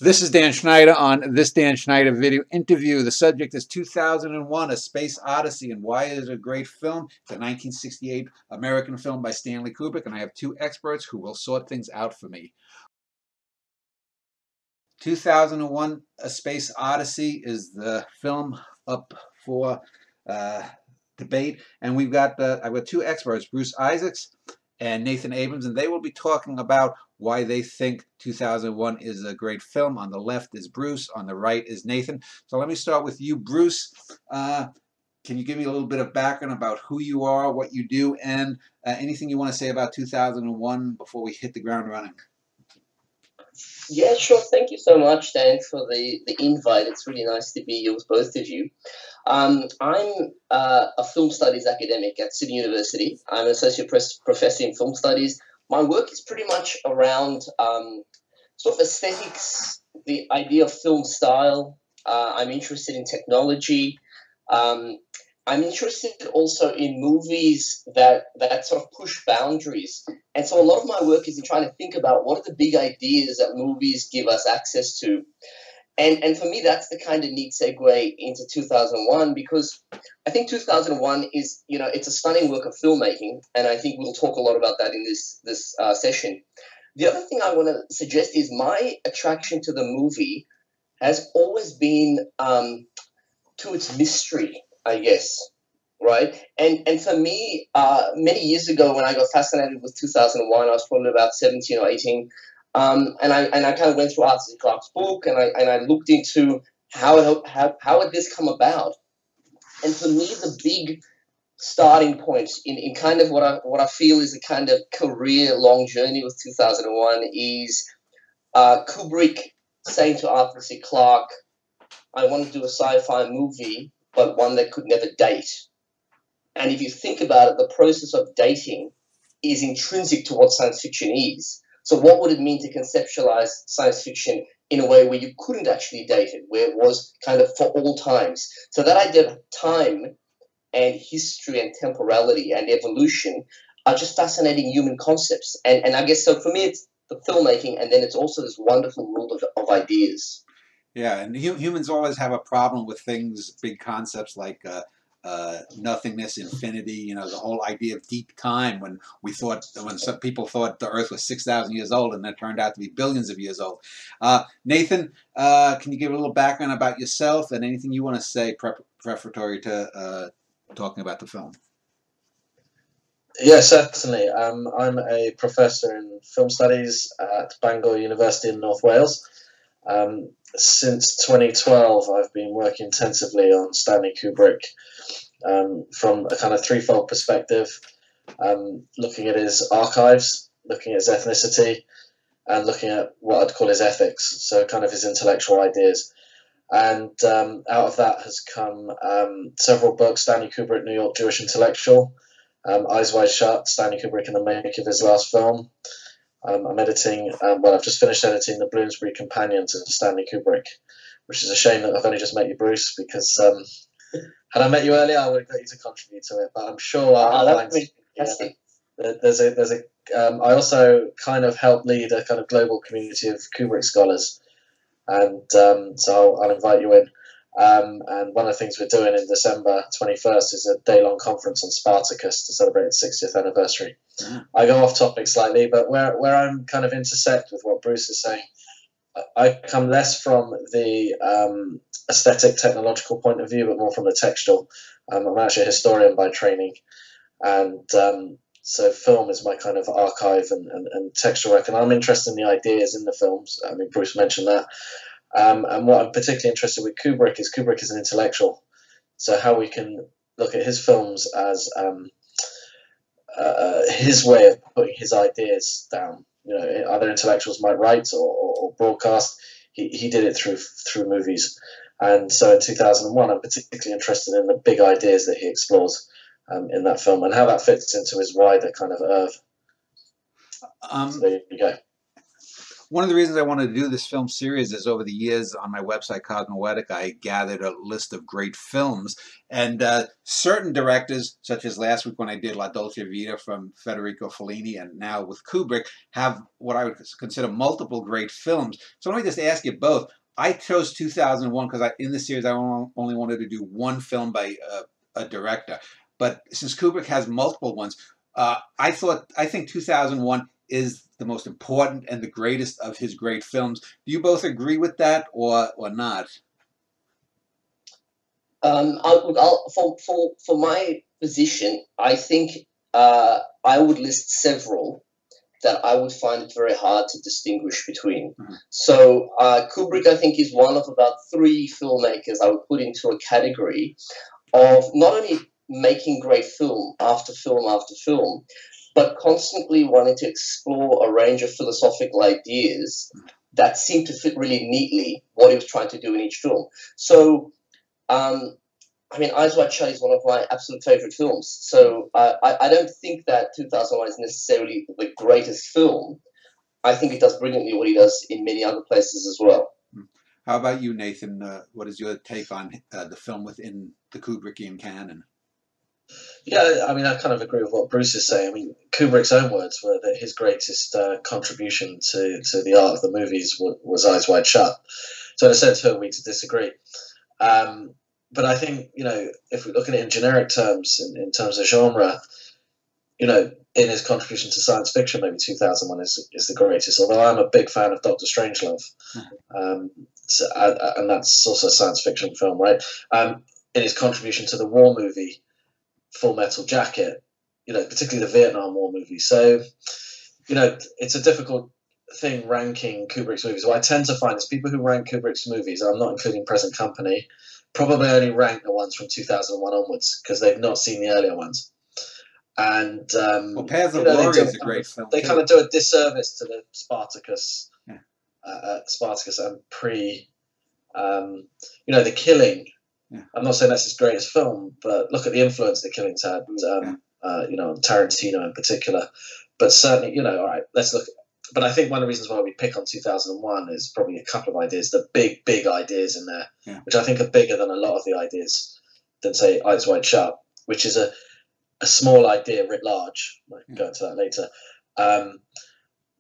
This is Dan Schneider on this Dan Schneider video interview. The subject is 2001, A Space Odyssey, and why is it a great film? It's a 1968 American film by Stanley Kubrick, and I have two experts who will sort things out for me. 2001, A Space Odyssey is the film up for debate, and I've got two experts, Bruce Isaacs and Nathan Abrams, and they will be talking about why they think 2001 is a great film. On the left is Bruce, on the right is Nathan. So let me start with you, Bruce. Can you give me a little bit of background about who you are, what you do, and anything you want to say about 2001 before we hit the ground running? Yeah, sure. Thank you so much, Dan, for the invite. It's really nice to be here with both of you. I'm a film studies academic at Sydney University. I'm an associate professor in film studies. My work is pretty much around sort of aesthetics, the idea of film style. I'm interested in technology. I'm interested also in movies that sort of push boundaries. And so a lot of my work is in trying to think about what are the big ideas that movies give us access to. And for me, that's the kind of neat segue into 2001, because I think 2001 is, it's a stunning work of filmmaking. And I think we'll talk a lot about that in this session. The other thing I want to suggest is my attraction to the movie has always been to its mystery, I guess, right? And for me, many years ago when I got fascinated with 2001, I was probably about 17 or 18, and I kind of went through Arthur C. Clarke's book, and I looked into how had this come about. And for me, the big starting point in kind of what I feel is a kind of career-long journey with 2001 is Kubrick saying to Arthur C. Clarke, I want to do a sci-fi movie, but one that could never date. And if you think about it, the process of dating is intrinsic to what science fiction is. So what would it mean to conceptualize science fiction in a way where you couldn't actually date it, where it was kind of for all times? So that idea of time and history and temporality and evolution are just fascinating human concepts. And I guess so for me, it's the filmmaking, and then it's also this wonderful world of ideas. Yeah, and humans always have a problem with things, big concepts like nothingness, infinity. The whole idea of deep time. When some people thought the Earth was 6,000 years old, and it turned out to be billions of years old. Nathan, can you give a little background about yourself and anything you want to say preparatory to talking about the film? Yeah, certainly. I'm a professor in film studies at Bangor University in North Wales. Since 2012, I've been working intensively on Stanley Kubrick from a kind of threefold perspective, looking at his archives, looking at his ethnicity, and looking at what I'd call his ethics, so kind of his intellectual ideas. And out of that has come several books: Stanley Kubrick, New York Jewish Intellectual, Eyes Wide Shut, Stanley Kubrick in the Make of His Last Film. I'm editing, I've just finished editing the Bloomsbury Companion to Stanley Kubrick, which is a shame that I've only just met you, Bruce, because had I met you earlier, I would have got you to contribute to it. But I'm sure I'll find. I also kind of help lead a kind of global community of Kubrick scholars, and so I'll invite you in. And one of the things we're doing in December 21st is a day-long conference on Spartacus to celebrate its 60th anniversary. I go off topic slightly, but where I'm kind of intersect with what Bruce is saying, I come less from the aesthetic, technological point of view, but more from the textual. I'm actually a historian by training, and so film is my kind of archive and textual work, and I'm interested in the ideas in the films. I mean, Bruce mentioned that. And what I'm particularly interested with Kubrick is an intellectual. So how we can look at his films as his way of putting his ideas down. Other intellectuals might write or broadcast. He did it through movies. And so in 2001, I'm particularly interested in the big ideas that he explores in that film and how that fits into his wider kind of oeuvre. So there you go. One of the reasons I wanted to do this film series is over the years on my website, Cosmoetica, I gathered a list of great films. And certain directors, such as last week when I did La Dolce Vita from Federico Fellini, and now with Kubrick, have what I would consider multiple great films. So let me just ask you both. I chose 2001 because in this series I only wanted to do one film by a director. But since Kubrick has multiple ones, I think 2001 is the most important and the greatest of his great films. Do you both agree with that or not? For my position, I think I would list several that I would find it very hard to distinguish between. Mm-hmm. So Kubrick, I think, is one of about 3 filmmakers I would put into a category of not only making great film after film after film, but constantly wanting to explore a range of philosophical ideas that seem to fit really neatly what he was trying to do in each film. So, I mean, Eyes Wide Shut is one of my absolute favorite films. So I don't think that 2001 is necessarily the greatest film. I think it does brilliantly what he does in many other places as well. How about you, Nathan? What is your take on the film within the Kubrickian canon? Yeah, I mean, I kind of agree with what Bruce is saying. I mean, Kubrick's own words were that his greatest contribution to the art of the movies was Eyes Wide Shut. So in a sense, who are we to disagree? But I think, if we look at it in generic terms, in terms of genre, in his contribution to science fiction, maybe 2001 is the greatest. Although I'm a big fan of Dr. Strangelove, and that's also a science fiction film, right? In his contribution to the war movie, Full Metal Jacket, particularly the Vietnam War movie. So, it's a difficult thing ranking Kubrick's movies. What I tend to find is people who rank Kubrick's movies, I'm not including Present Company, probably only rank the ones from 2001 onwards because they've not seen the earlier ones. And Paths of Glory is a great film. They kind of do a disservice to the Spartacus, Spartacus and The Killing. Yeah. I'm not saying that's his greatest film, but look at the influence The Killing's had, Tarantino in particular. But certainly, all right, let's look. But I think one of the reasons why we pick on 2001 is probably a couple of ideas, the big ideas in there, which I think are bigger than a lot of the ideas than, say, Eyes Wide Shut, which is a small idea writ large. I can go into that later.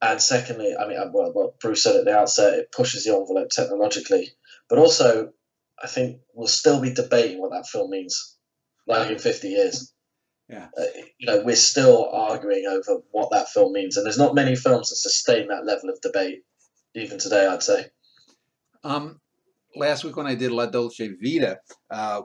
And secondly, I mean, what Bruce said at the outset, it pushes the envelope technologically, but also I think we'll still be debating what that film means, like in 50 years. Yeah, we're still arguing over what that film means, and there's not many films that sustain that level of debate, even today, I'd say. Last week when I did La Dolce Vita,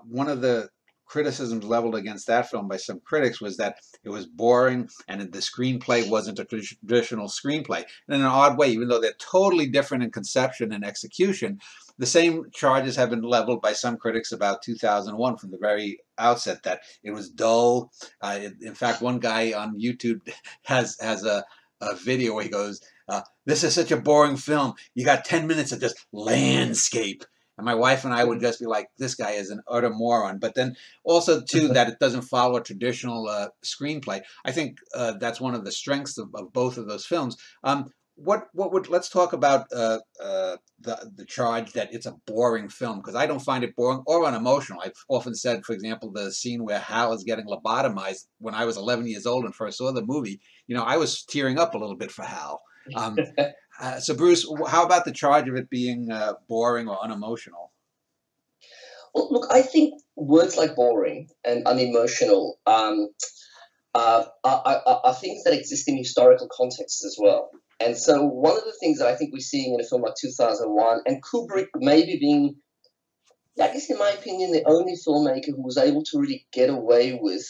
one of the criticisms leveled against that film by some critics was that it was boring and the screenplay wasn't a traditional screenplay. And in an odd way, even though they're totally different in conception and execution, the same charges have been leveled by some critics about 2001 from the very outset, that it was dull. In fact, one guy on YouTube has a video where he goes, this is such a boring film. You got 10 minutes of just landscape. And my wife and I would just be like, this guy is an utter moron. But then also, too, that it doesn't follow a traditional screenplay. I think that's one of the strengths of both of those films. Let's talk about the charge that it's a boring film, because I don't find it boring or unemotional. I've often said, for example, the scene where Hal is getting lobotomized. When I was 11 years old and first saw the movie, I was tearing up a little bit for Hal. So, Bruce, how about the charge of it being boring or unemotional? Well, look, I think words like boring and unemotional are things that exist in historical contexts as well. And so one of the things that I think we're seeing in a film like 2001, and Kubrick maybe being, I guess in my opinion, the only filmmaker who was able to really get away with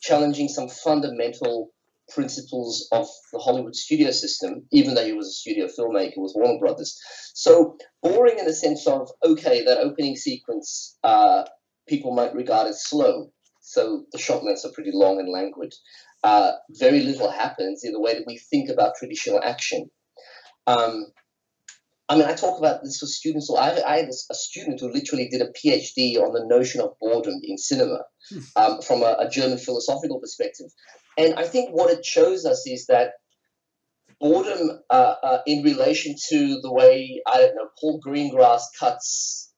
challenging some fundamental principles of the Hollywood studio system, even though he was a studio filmmaker with Warner Brothers. So boring in the sense of, okay, that opening sequence people might regard as slow. So the shot lengths are pretty long and languid. Very little happens in the way that we think about traditional action. I talk about this with students. So I had a student who literally did a PhD on the notion of boredom in cinema from a German philosophical perspective. And I think what it shows us is that boredom in relation to the way, I don't know, Paul Greengrass cuts,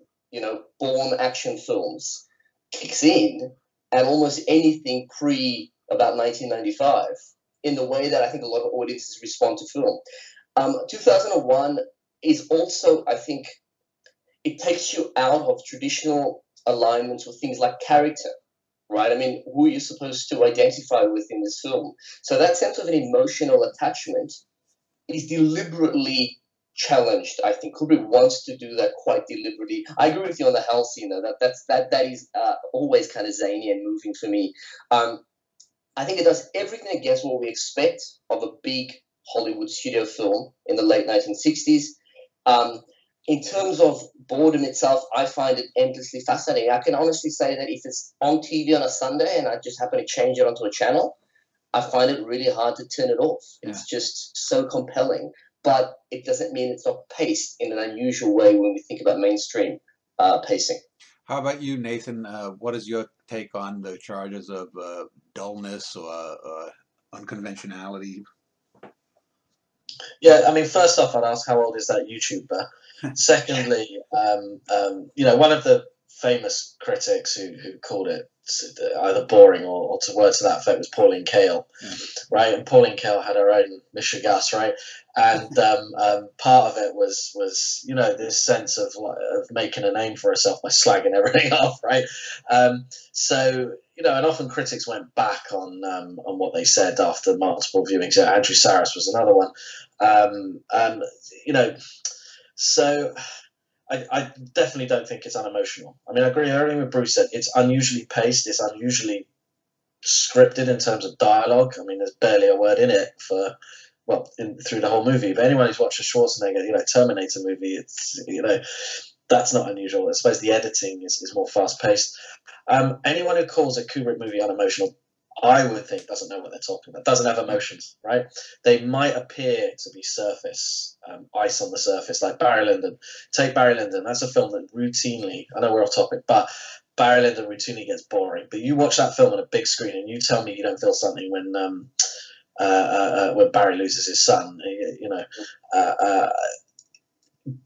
Bourne action films kicks in at almost anything pre about 1995 in the way that I think a lot of audiences respond to film. 2001 is also, I think, it takes you out of traditional alignments with things like character, right? I mean, who you're supposed to identify with in this film. So that sense of an emotional attachment is deliberately challenged. I think Kubrick wants to do that quite deliberately. I agree with you on the hell scene, though. That is always kind of zany and moving for me. I think it does everything against what we expect of a big Hollywood studio film in the late 1960s. In terms of boredom itself, I find it endlessly fascinating. I can honestly say that if it's on TV on a Sunday and I just happen to change it onto a channel, I find it really hard to turn it off. Yeah. It's just so compelling. But it doesn't mean it's not paced in an unusual way when we think about mainstream pacing. How about you, Nathan? What is your take on the charges of dullness or unconventionality? Yeah, I mean, first off, I'd ask how old is that YouTuber? Secondly, one of the famous critics who called it either boring or to words to that effect was Pauline Kael, right? And Pauline Kael had her own Michigas, right? And part of it was this sense of making a name for herself by slagging everything off, right? And often critics went back on what they said after multiple viewings. Yeah, Andrew Saris was another one. So I definitely don't think it's unemotional. I mean, I agree with everything with Bruce said. It's unusually paced. It's unusually scripted in terms of dialogue. I mean, there's barely a word in it through the whole movie. But anyone who's watched a Schwarzenegger, Terminator movie, it's that's not unusual. I suppose the editing is more fast paced. Anyone who calls a Kubrick movie unemotional, I would think doesn't know what they're talking about, doesn't have emotions, right? They might appear to be surface, ice on the surface, like Barry Lyndon. Take Barry Lyndon. That's a film that routinely, I know we're off topic, but Barry Lyndon routinely gets boring. But you watch that film on a big screen and you tell me you don't feel something when Barry loses his son,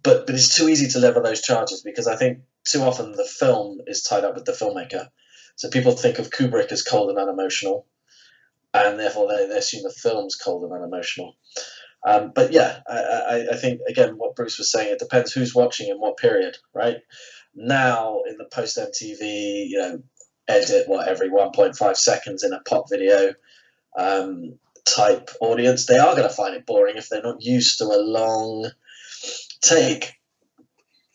but it's too easy to level those charges because I think too often the film is tied up with the filmmaker. So people think of Kubrick as cold and unemotional, and therefore they assume the film's cold and unemotional. But yeah, I think, again, what Bruce was saying, it depends who's watching in what period, right? Now, in the post-MTV, edit, every 1.5 seconds in a pop video type audience, they are going to find it boring if they're not used to a long take.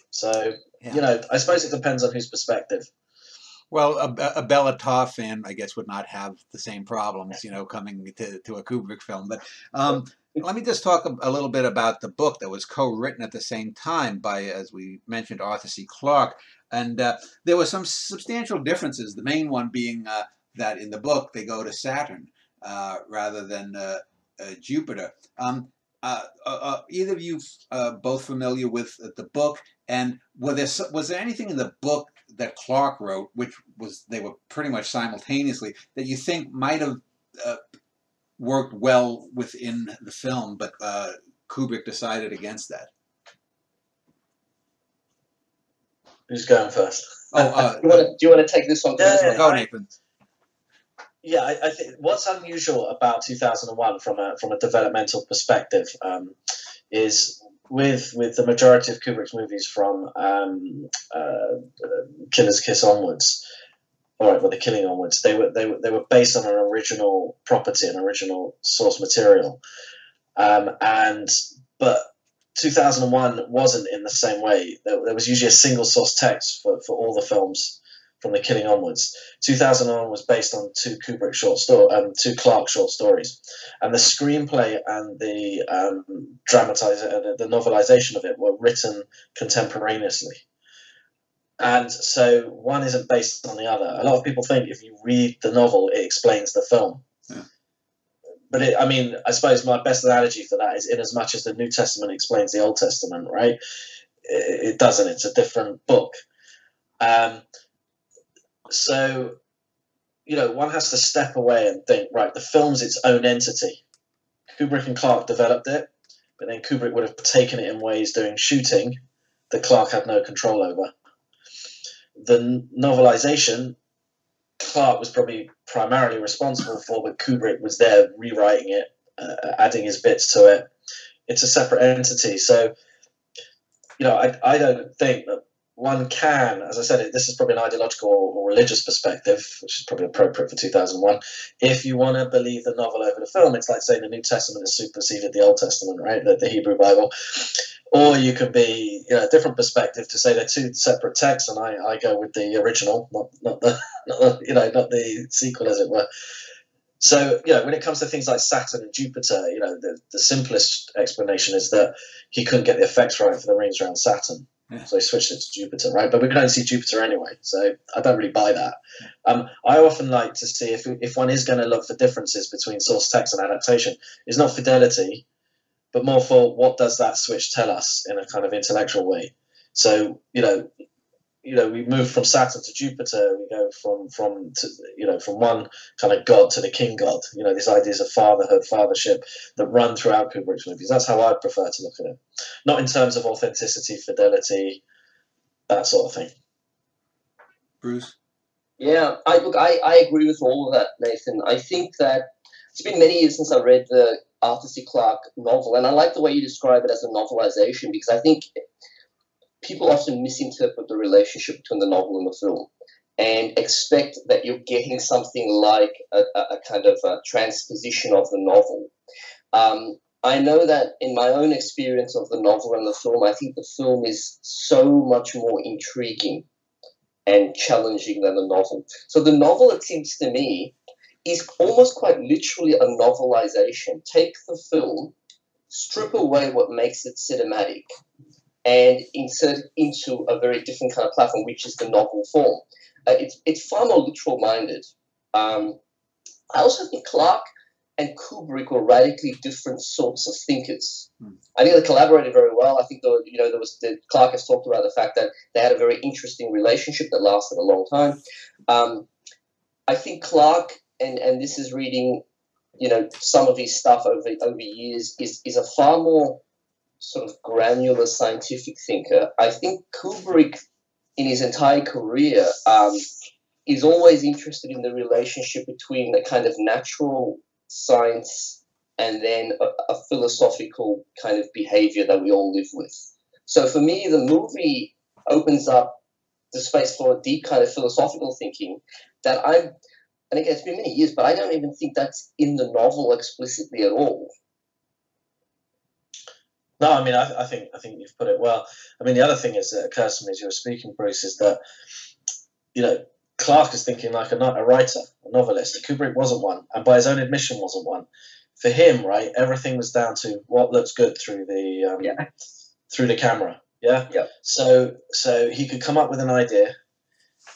So, I suppose it depends on whose perspective. Well, a Bela Tarr fan, I guess, would not have the same problems, coming to a Kubrick film. But let me just talk a little bit about the book that was co-written at the same time by, as we mentioned, Arthur C. Clarke. And there were some substantial differences, the main one being that in the book they go to Saturn rather than Jupiter. Either of you both familiar with the book? And was there anything in the book that Clarke wrote, which they were pretty much simultaneously, that you think might have worked well within the film, but Kubrick decided against that? Who's going first? Do you want to take this one? Yeah, go, Nathan. Yeah, I think what's unusual about 2001 from a developmental perspective is with the majority of Kubrick's movies from Killer's Kiss onwards, The Killing onwards, they were based on an original property, an original source material, but 2001 wasn't in the same way. There was usually a single source text for all the films from The Killing onwards. 2001 was based on two Clarke short stories, and the screenplay and the the novelization of it were written contemporaneously, and so one isn't based on the other. A lot of people think if you read the novel, it explains the film. Yeah. But I suppose my best analogy for that is in as much as the New Testament explains the Old Testament, right? It doesn't. It's a different book. So, one has to step away and think, right, the film's its own entity. Kubrick and Clarke developed it, but then Kubrick would have taken it in ways during shooting that Clarke had no control over. The novelization, Clarke was probably primarily responsible for, but Kubrick was there rewriting it, adding his bits to it. It's a separate entity. So, I don't think that one can, as I said, this is probably an ideological or religious perspective, which is probably appropriate for 2001. If you want to believe the novel over the film, it's like saying the New Testament has superseded the Old Testament, right? The Hebrew Bible. Or you can be a different perspective to say they're two separate texts, and I go with the original, not the sequel, as it were. So, when it comes to things like Saturn and Jupiter, the simplest explanation is that he couldn't get the effects right for the rings around Saturn. Yeah. So he switched it to Jupiter, right? But we can only see Jupiter anyway, so I don't really buy that. I often like to see if one is going to look for differences between source text and adaptation, it's not fidelity, but more for what does that switch tell us in a kind of intellectual way. So, we move from Saturn to Jupiter. We go from one kind of god to the king god. These ideas of fatherhood, fathership that run throughout Kubrick's movies. That's how I'd prefer to look at it, not in terms of authenticity, fidelity, that sort of thing. Bruce? Yeah, I agree with all of that, Nathan. I think that it's been many years since I read the Arthur C. Clarke novel, and I like the way you describe it as a novelization, because I think people often misinterpret the relationship between the novel and the film and expect that you're getting something like a kind of a transposition of the novel. I know that in my own experience of the novel and the film, I think the film is so much more intriguing and challenging than the novel. So the novel, it seems to me, is almost quite literally a novelization. Take the film, strip away what makes it cinematic, and insert it into a very different kind of platform, which is the novel form. It's far more literal-minded. I also think Clarke and Kubrick were radically different sorts of thinkers. I think they collaborated very well. I think Clarke has talked about the fact that they had a very interesting relationship that lasted a long time. I think Clarke, and this is reading, some of his stuff over years, is a far more sort of granular scientific thinker. I think Kubrick, in his entire career, is always interested in the relationship between the kind of natural science and then a philosophical kind of behavior that we all live with. So for me, the movie opens up the space for a deep kind of philosophical thinking that and again, it's been many years, but I don't even think that's in the novel explicitly at all. No, I mean, I think you've put it well. I mean, the other thing is that occurs to me as you were speaking, Bruce, is that, Clarke is thinking like a writer, a novelist. Kubrick wasn't one, and by his own admission wasn't one. For him, right, everything was down to what looks good through the through the camera. Yeah. Yeah. So he could come up with an idea.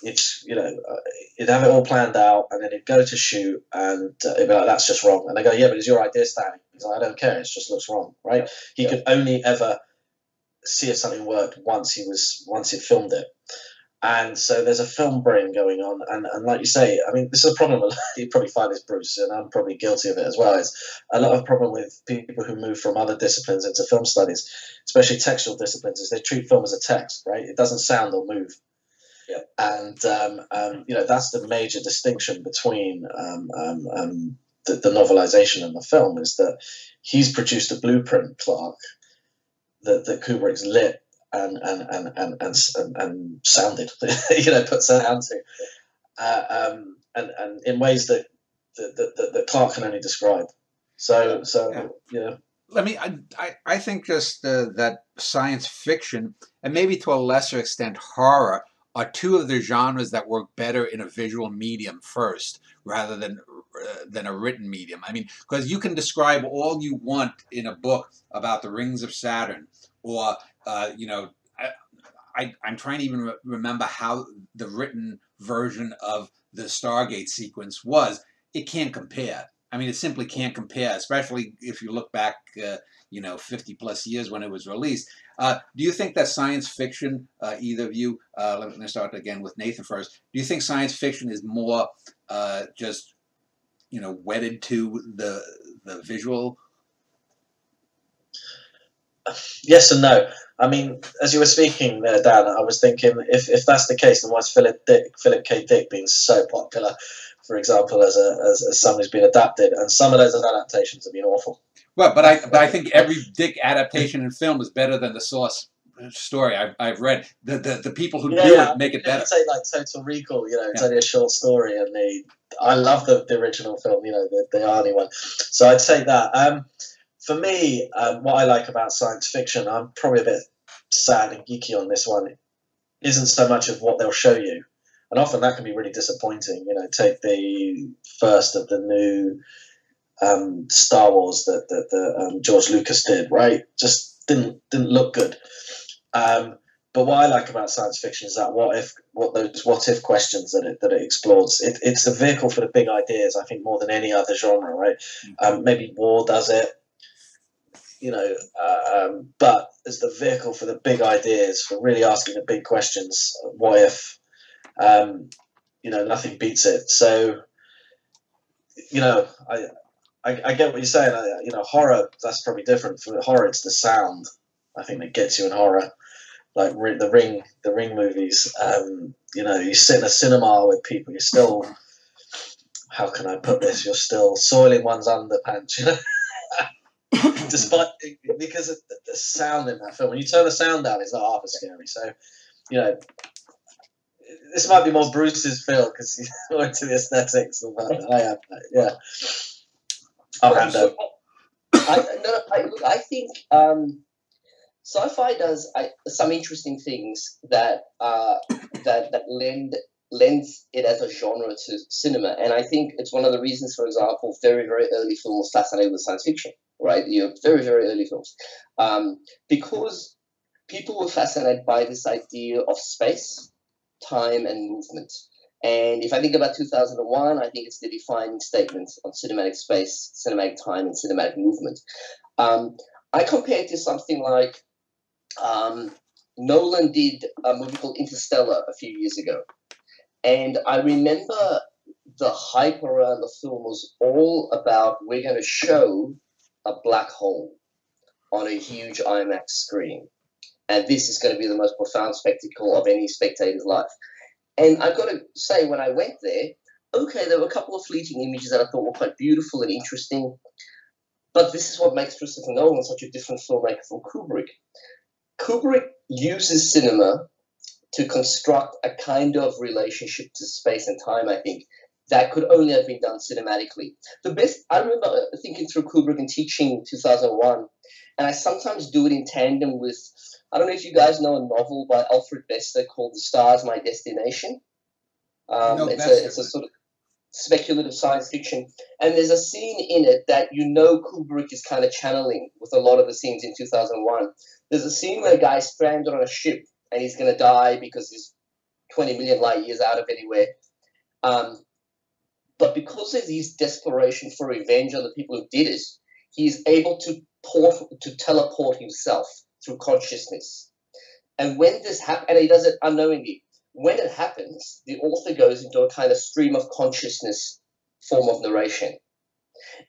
It's he'd have it all planned out, and then he'd go to shoot, and he'd be like, "That's just wrong." And they go, "Yeah, but it's your idea, Stanley." He's like, "I don't care. It just looks wrong." Right? He could only ever see if something worked once he filmed it. And so there's a film brain going on, and like you say, I mean, this is a problem. You probably find this, Bruce, and I'm probably guilty of it as well. It's a lot of problem with people who move from other disciplines into film studies, especially textual disciplines, is they treat film as a text, right? It doesn't sound or move. Yeah. And that's the major distinction between the novelization and the film, is that he's produced a blueprint, Clarke, that Kubrick's lit and sounded, put sound to, and in ways that Clarke can only describe. So yeah. I think just that science fiction, and maybe to a lesser extent horror, are two of the genres that work better in a visual medium first, rather than a written medium. I mean, because you can describe all you want in a book about the rings of Saturn, or I'm trying to even remember how the written version of the Stargate sequence was. It can't compare. I mean, it simply can't compare, especially if you look back, 50 plus years when it was released. Do you think that science fiction, either of you, let me start again with Nathan first. Do you think science fiction is more just, wedded to the visual Yes and no. I mean, as you were speaking there, Dan, I was thinking if that's the case, then why is Philip K. Dick being so popular, for example, as something who's been adapted? And some of those adaptations have been awful. Well, but I think every Dick adaptation in film is better than the source story I've read. The people who do it make it better. Say like Total Recall, it's only a short story, and I love the original film, the Arnie one. So I'd say that. For me, what I like about science fiction, I'm probably a bit sad and geeky on this one, isn't so much of what they'll show you. And often that can be really disappointing. Take the first of the new Star Wars that George Lucas did, right? Just didn't look good. But what I like about science fiction is that those what if questions that it explores. It's a vehicle for the big ideas, I think, more than any other genre, right? Maybe war does it. But as the vehicle for the big ideas, for really asking the big questions, what if, nothing beats it. So, I get what you're saying. Horror, that's probably different. For horror, it's the sound, I think, that gets you in horror. Like the Ring movies. You sit in a cinema with people, you're still, how can I put this? You're still soiling one's underpants, Despite, because of the sound in that film, when you turn the sound down, it's not half as scary. So, this might be more Bruce's film because he's more into the aesthetics than I am. Yeah, I'll hand over. I think sci-fi does some interesting things that lends it as a genre to cinema, and I think it's one of the reasons, for example, very very early films fascinated with science fiction. Right, very, very early films, because people were fascinated by this idea of space, time, and movement. And if I think about 2001, I think it's the defining statement on cinematic space, cinematic time, and cinematic movement. I compare it to something like Nolan did a movie called Interstellar a few years ago, and I remember the hype around the film was all about, we're going to show a black hole on a huge IMAX screen, and this is going to be the most profound spectacle of any spectator's life. And I've got to say, when I went there, there were a couple of fleeting images that I thought were quite beautiful and interesting, but this is what makes Christopher Nolan such a different filmmaker from Kubrick. Kubrick uses cinema to construct a kind of relationship to space and time, I think, that could only have been done cinematically. I remember thinking through Kubrick and teaching 2001, and I sometimes do it in tandem with, I don't know if you guys know a novel by Alfred Bester called The Stars, My Destination. It's a sort of speculative science fiction, and there's a scene in it that Kubrick is kind of channeling with a lot of the scenes in 2001. There's a scene where a guy's stranded on a ship, and he's going to die because he's 20 million light years out of anywhere. But because of his desperation for revenge on the people who did it, he is able to teleport himself through consciousness. And when this happens, and he does it unknowingly, when it happens, the author goes into a kind of stream of consciousness form of narration.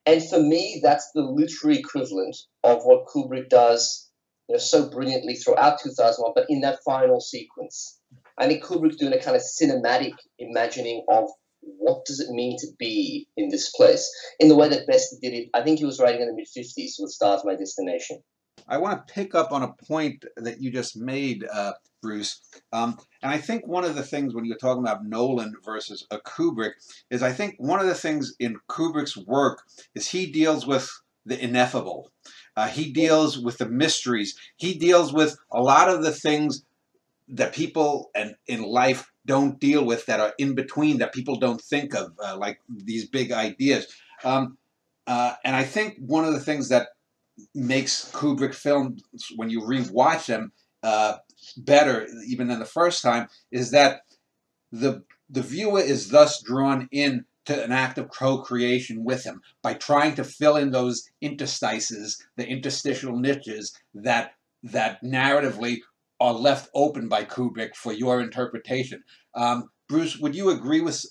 And for me, that's the literary equivalent of what Kubrick does so brilliantly throughout 2001, but in that final sequence. I think Kubrick doing a kind of cinematic imagining of what does it mean to be in this place, in the way that Bester did it. I think he was writing in the mid-50s with Stars, My Destination. I want to pick up on a point that you just made, Bruce. And I think one of the things when you're talking about Nolan versus a Kubrick is, I think one of the things in Kubrick's work is he deals with the ineffable. He deals with the mysteries. He deals with a lot of the things that people in life don't deal with, that are in between, that people don't think of, like these big ideas. And I think one of the things that makes Kubrick films, when you rewatch them, better even than the first time, is that the viewer is thus drawn in to an act of co-creation with him by trying to fill in those interstices, the interstitial niches that narratively are left open by Kubrick for your interpretation. Bruce, would you agree with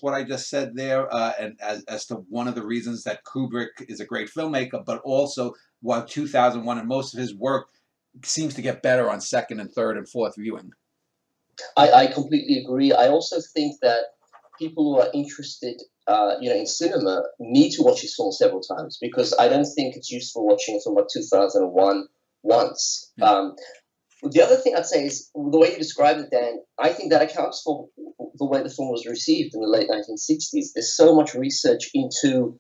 what I just said there, and as to one of the reasons that Kubrick is a great filmmaker, but also while 2001 and most of his work seems to get better on second and third and fourth viewing? I completely agree. I also think that people who are interested, in cinema need to watch his film several times, because I don't think it's useful watching a film like 2001 once. Yeah. The other thing I'd say is the way you described it, Dan. I think that accounts for the way the film was received in the late 1960s. There's so much research into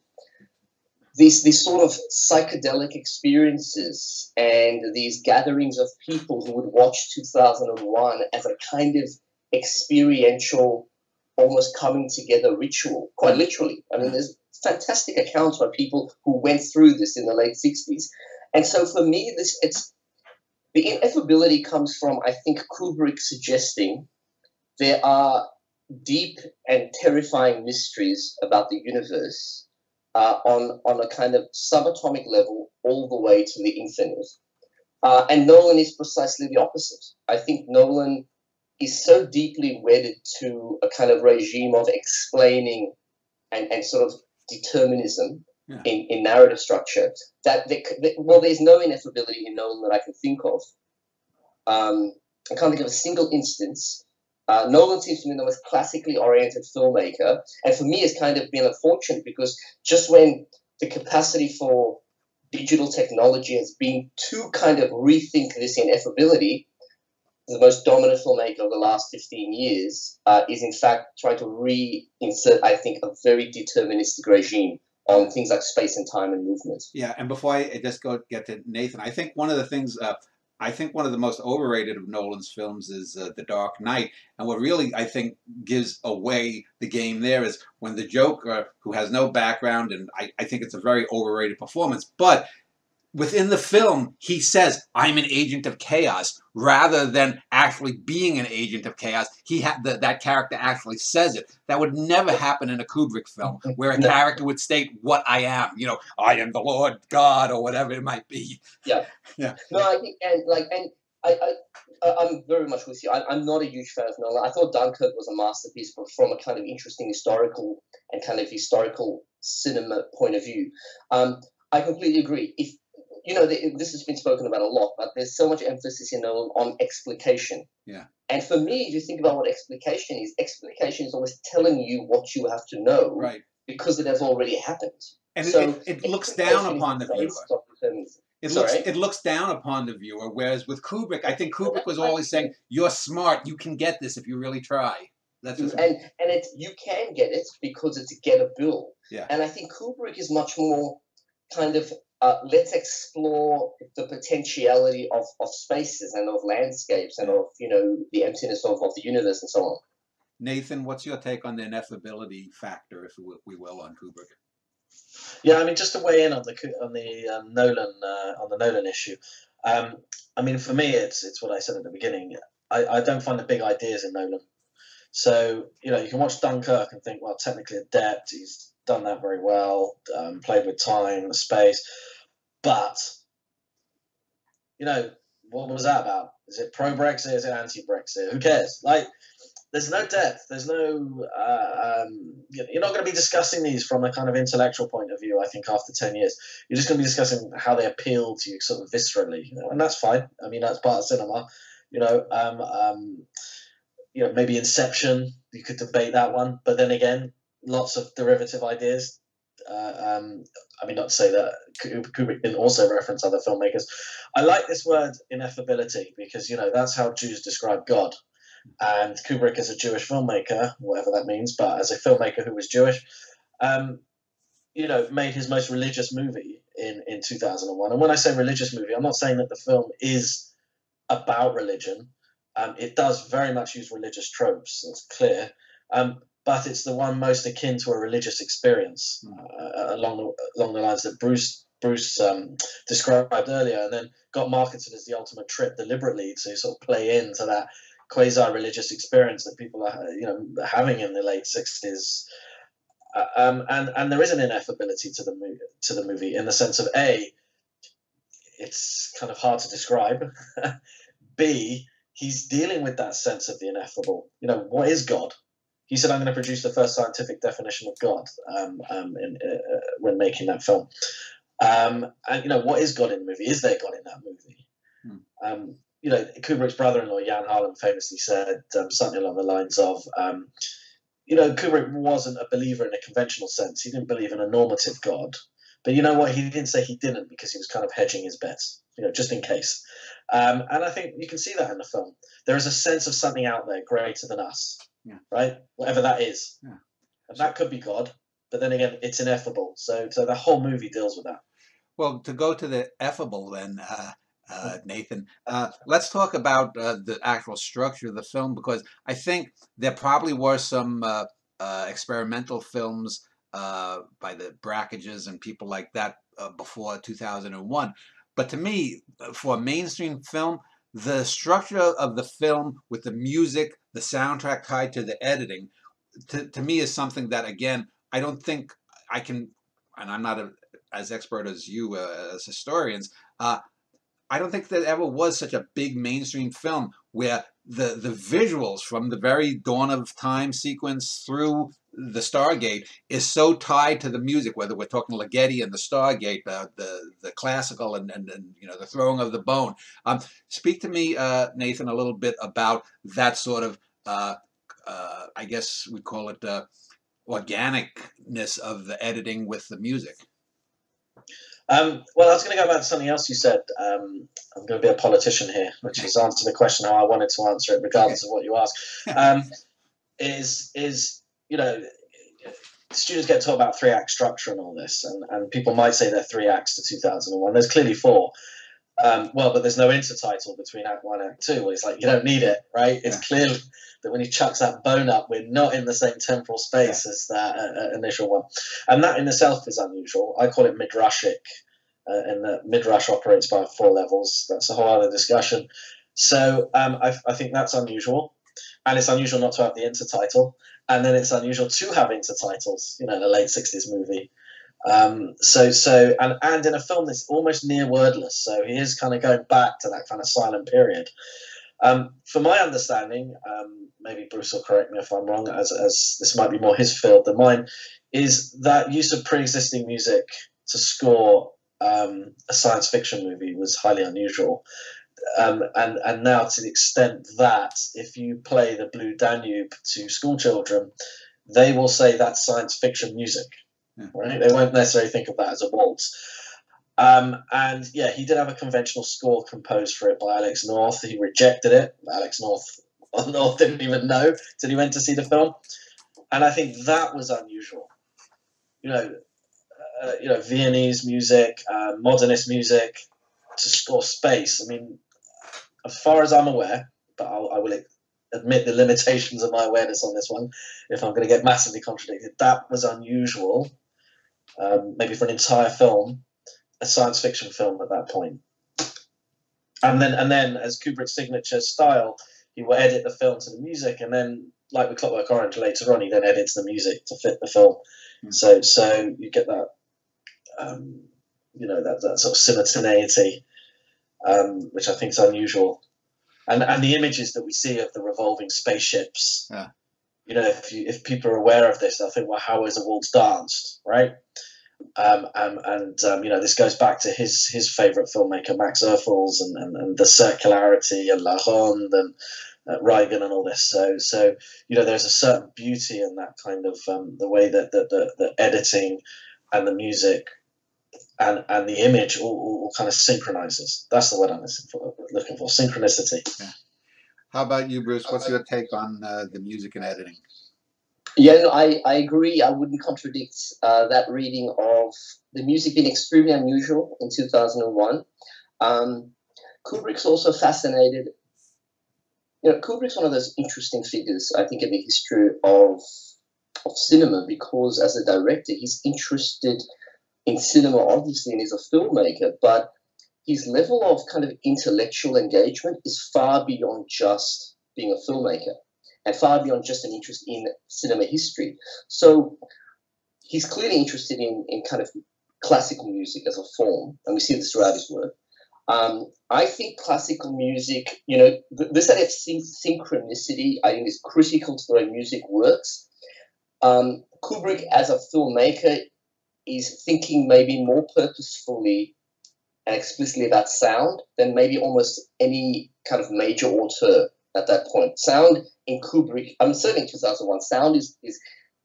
these sort of psychedelic experiences and these gatherings of people who would watch 2001 as a kind of experiential, almost coming together ritual, quite literally. I mean, there's fantastic accounts by people who went through this in the late 60s. And so for me, the ineffability comes from, I think, Kubrick suggesting there are deep and terrifying mysteries about the universe on a kind of subatomic level all the way to the infinite. And Nolan is precisely the opposite. I think Nolan is so deeply wedded to a kind of regime of explaining and sort of determinism in narrative structure that there's no ineffability in Nolan that I can think of. I can't think of a single instance. Nolan seems to be the most classically oriented filmmaker, and for me, it's kind of been unfortunate because just when the capacity for digital technology has been to kind of rethink this ineffability, the most dominant filmmaker of the last 15 years is in fact trying to reinsert, I think, a very deterministic regime on things like space and time and movement. Yeah, and before I just get to Nathan, I think one of the things, I think one of the most overrated of Nolan's films is The Dark Knight. And what really, I think, gives away the game there is when the Joker, who has no background, and I think it's a very overrated performance, but within the film, he says, "I'm an agent of chaos," rather than actually being an agent of chaos. That character actually says it. That would never happen in a Kubrick film, where a character would state what I am. I am the Lord God, or whatever it might be. Yeah. No, I think I'm very much with you. I'm not a huge fan of Nolan. I thought Dunkirk was a masterpiece, but from a kind of interesting historical cinema point of view. I completely agree. This has been spoken about a lot, but there's so much emphasis on explication. Yeah. And for me, if you think about what explication is always telling you what you have to know, right? Because it has already happened. And so it looks down upon the viewer. It looks down upon the viewer, whereas with Kubrick, I think Kubrick was always saying, "You're smart. You can get this if you really try." That's just you can get it because it's gettable. Yeah. And I think Kubrick is much more kind of let's explore the potentiality of spaces and of landscapes and of the emptiness of the universe and so on. Nathan, what's your take on the ineffability factor, if we will, on Kubrick? Yeah, I mean, just to weigh in on the Nolan issue. I mean, for me, it's what I said at the beginning. I don't find the big ideas in Nolan. So you can watch Dunkirk and think, well, technically adept, he's done that very well, played with time, space, but what was that about? Is it pro-Brexit? Is it anti-Brexit? Who cares? There's no depth. There's no. You're not going to be discussing these from a kind of intellectual point of view. I think after 10 years, you're just going to be discussing how they appeal to you sort of viscerally, and that's fine. I mean, that's part of cinema. Maybe Inception. You could debate that one, but then again, lots of derivative ideas. I mean, not to say that Kubrick didn't also reference other filmmakers. I like this word ineffability because that's how Jews describe God. And Kubrick is a Jewish filmmaker, whatever that means, but as a filmmaker who was Jewish, made his most religious movie in 2001. And when I say religious movie, I'm not saying that the film is about religion. It does very much use religious tropes, it's clear. But it's the one most akin to a religious experience along the lines that Bruce described earlier, and then got marketed as the ultimate trip deliberately to sort of play into that quasi-religious experience that people are having in the late 60s. And there is an ineffability to the movie in the sense of A, it's kind of hard to describe. B, he's dealing with that sense of the ineffable. What is God? he said, "I'm going to produce the first scientific definition of God when making that film." And what is God in the movie? Is there God in that movie? Kubrick's brother-in-law Jan Harlan famously said something along the lines of, Kubrick wasn't a believer in a conventional sense. He didn't believe in a normative God. But you know what? He didn't say he didn't because he was kind of hedging his bets, just in case. And I think you can see that in the film. There is a sense of something out there greater than us, right? Whatever that is. Yeah. And that could be God. But then again, it's ineffable. So the whole movie deals with that. Well, to go to the effable then, Nathan, let's talk about the actual structure of the film, because I think there probably were some experimental films by the Brackages and people like that before 2001. But to me, for a mainstream film, the structure of the film with the music, the soundtrack tied to the editing, to me is something that, again, I don't think I can, and I'm not as expert as you as historians, I don't think there ever was such a big mainstream film where the visuals from the very dawn of time sequence through the Stargate is so tied to the music, whether we're talking Ligeti and the Stargate, the classical and the throwing of the bone. Speak to me, Nathan, a little bit about that sort of, I guess we call it organicness of the editing with the music. Well, I was going to go back to something else you said. I'm going to be a politician here, which is answer the question how I wanted to answer it, regardless of what you ask. Students get taught about 3-act structure and all this, and people might say they're 3 acts to 2001. There's clearly 4. But there's no intertitle between Act 1 and Act 2. It's like you don't need it, right? It's clear that when he chucks that bone up, we're not in the same temporal space as that initial one. And that in itself is unusual. I call it midrashic, and the midrash operates by 4 levels. That's a whole other discussion. So I think that's unusual. And it's unusual not to have the intertitle. And then it's unusual to have intertitles, in a late 60s movie. And in a film that's almost near wordless, so he is kind of going back to that kind of silent period. For my understanding, maybe Bruce will correct me if I'm wrong, as this might be more his field than mine, is that use of pre-existing music to score a science fiction movie was highly unusual. And now to the extent that if you play the Blue Danube to school children, they will say that's science fiction music. Right? They won't necessarily think of that as a waltz. He did have a conventional score composed for it by Alex North. He rejected it. Alex North didn't even know till he went to see the film. And I think that was unusual. Viennese music, modernist music to score space. I mean, as far as I'm aware, but I will admit the limitations of my awareness on this one, if I'm going to get massively contradicted, that was unusual. Maybe for an entire film, a science fiction film at that point. And then as Kubrick's signature style, he will edit the film to the music, and then, like with Clockwork Orange later on, he then edits the music to fit the film. So you get that, that sort of simultaneity, which I think is unusual. And the images that we see of the revolving spaceships, if people are aware of this, they'll think, well, how is a waltz danced, right? This goes back to his favorite filmmaker Max Erfels and the circularity and La Ronde and Reigen and all this. So there's a certain beauty in that kind of the way that the editing and the music and the image all kind of synchronizes. That's the word I'm looking for, synchronicity. Yeah. How about you, Bruce? What's your take on the music and editing? Yeah, no, I agree. I wouldn't contradict that reading of the music being extremely unusual in 2001. Kubrick's also fascinated. Kubrick's one of those interesting figures, I think, in the history of cinema, because as a director, he's interested in cinema, obviously, and he's a filmmaker, but his level of kind of intellectual engagement is far beyond just being a filmmaker, and far beyond just an interest in cinema history. So he's clearly interested in kind of classical music as a form, and we see this throughout his work. I think classical music, you know, this idea of synchronicity, I think is critical to the way music works. Kubrick, as a filmmaker, is thinking maybe more purposefully and explicitly about sound than maybe almost any kind of major auteur at that point. Sound in Kubrick, certainly in 2001, sound is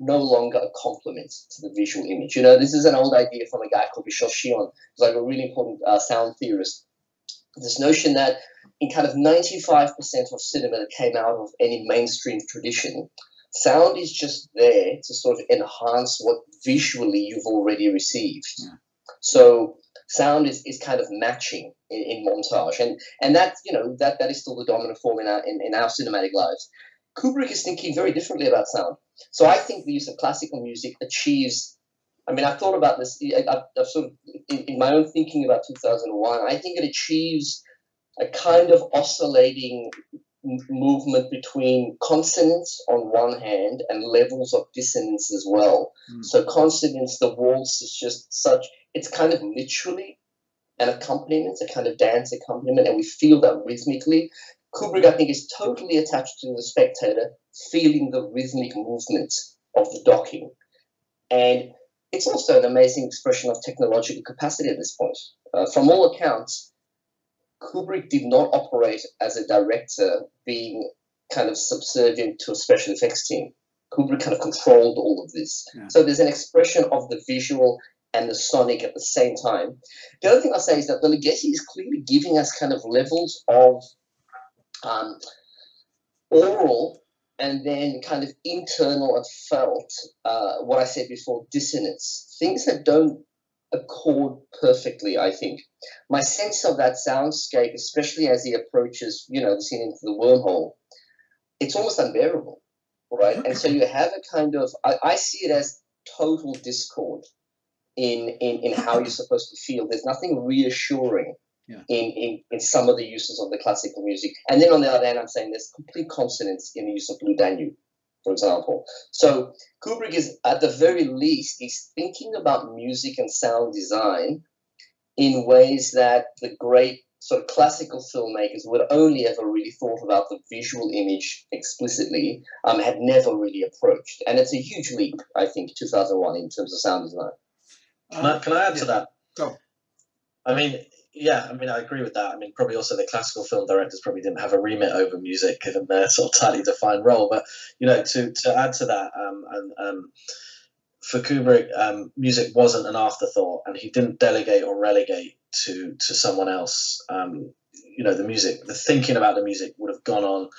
no longer a complement to the visual image. You know, this is an old idea from a guy called Michel Chion, who's like a really important sound theorist. This notion that in kind of 95% of cinema that came out of any mainstream tradition, sound is just there to sort of enhance what visually you've already received. Yeah. So sound is kind of matching in montage, and that, you know, that is still the dominant form in our cinematic lives. Kubrick is thinking very differently about sound. So I think the use of classical music achieves. I mean, I've thought about this. I've sort of in my own thinking about 2001. I think it achieves a kind of oscillating movement between consonance on one hand and levels of dissonance as well. So consonance, the waltz is just such, it's kind of literally an accompaniment, a kind of dance accompaniment, and we feel that rhythmically. Kubrick, I think, is totally attached to the spectator, feeling the rhythmic movement of the docking. And it's also an amazing expression of technological capacity at this point. From all accounts, Kubrick did not operate as a director being kind of subservient to a special effects team. Kubrick kind of controlled all of this. Yeah. So there's an expression of the visual and the sonic at the same time. The other thing I'll say is that the Ligeti is clearly giving us kind of levels of oral and then kind of internal and felt, what I said before, dissonance, things that don't accord perfectly, I think. My sense of that soundscape, especially as he approaches, you know, the scene into the wormhole, it's almost unbearable, right? And so you have a kind of, I see it as total discord in how you're supposed to feel. There's nothing reassuring in some of the uses of the classical music. And then on the other hand, I'm saying there's complete consonance in the use of Blue Danube, for example. So Kubrick is, at the very least, he's thinking about music and sound design in ways that the great sort of classical filmmakers would only ever really thought about the visual image explicitly, had never really approached. And it's a huge leap, I think, 2001 in terms of sound design. Can I add to that? Go. I mean, yeah, I mean, I agree with that. I mean, probably also the classical film directors probably didn't have a remit over music given their sort of tightly defined role. But, you know, to add to that, for Kubrick, music wasn't an afterthought, and he didn't delegate or relegate to someone else. You know, the music, the thinking about the music would have gone on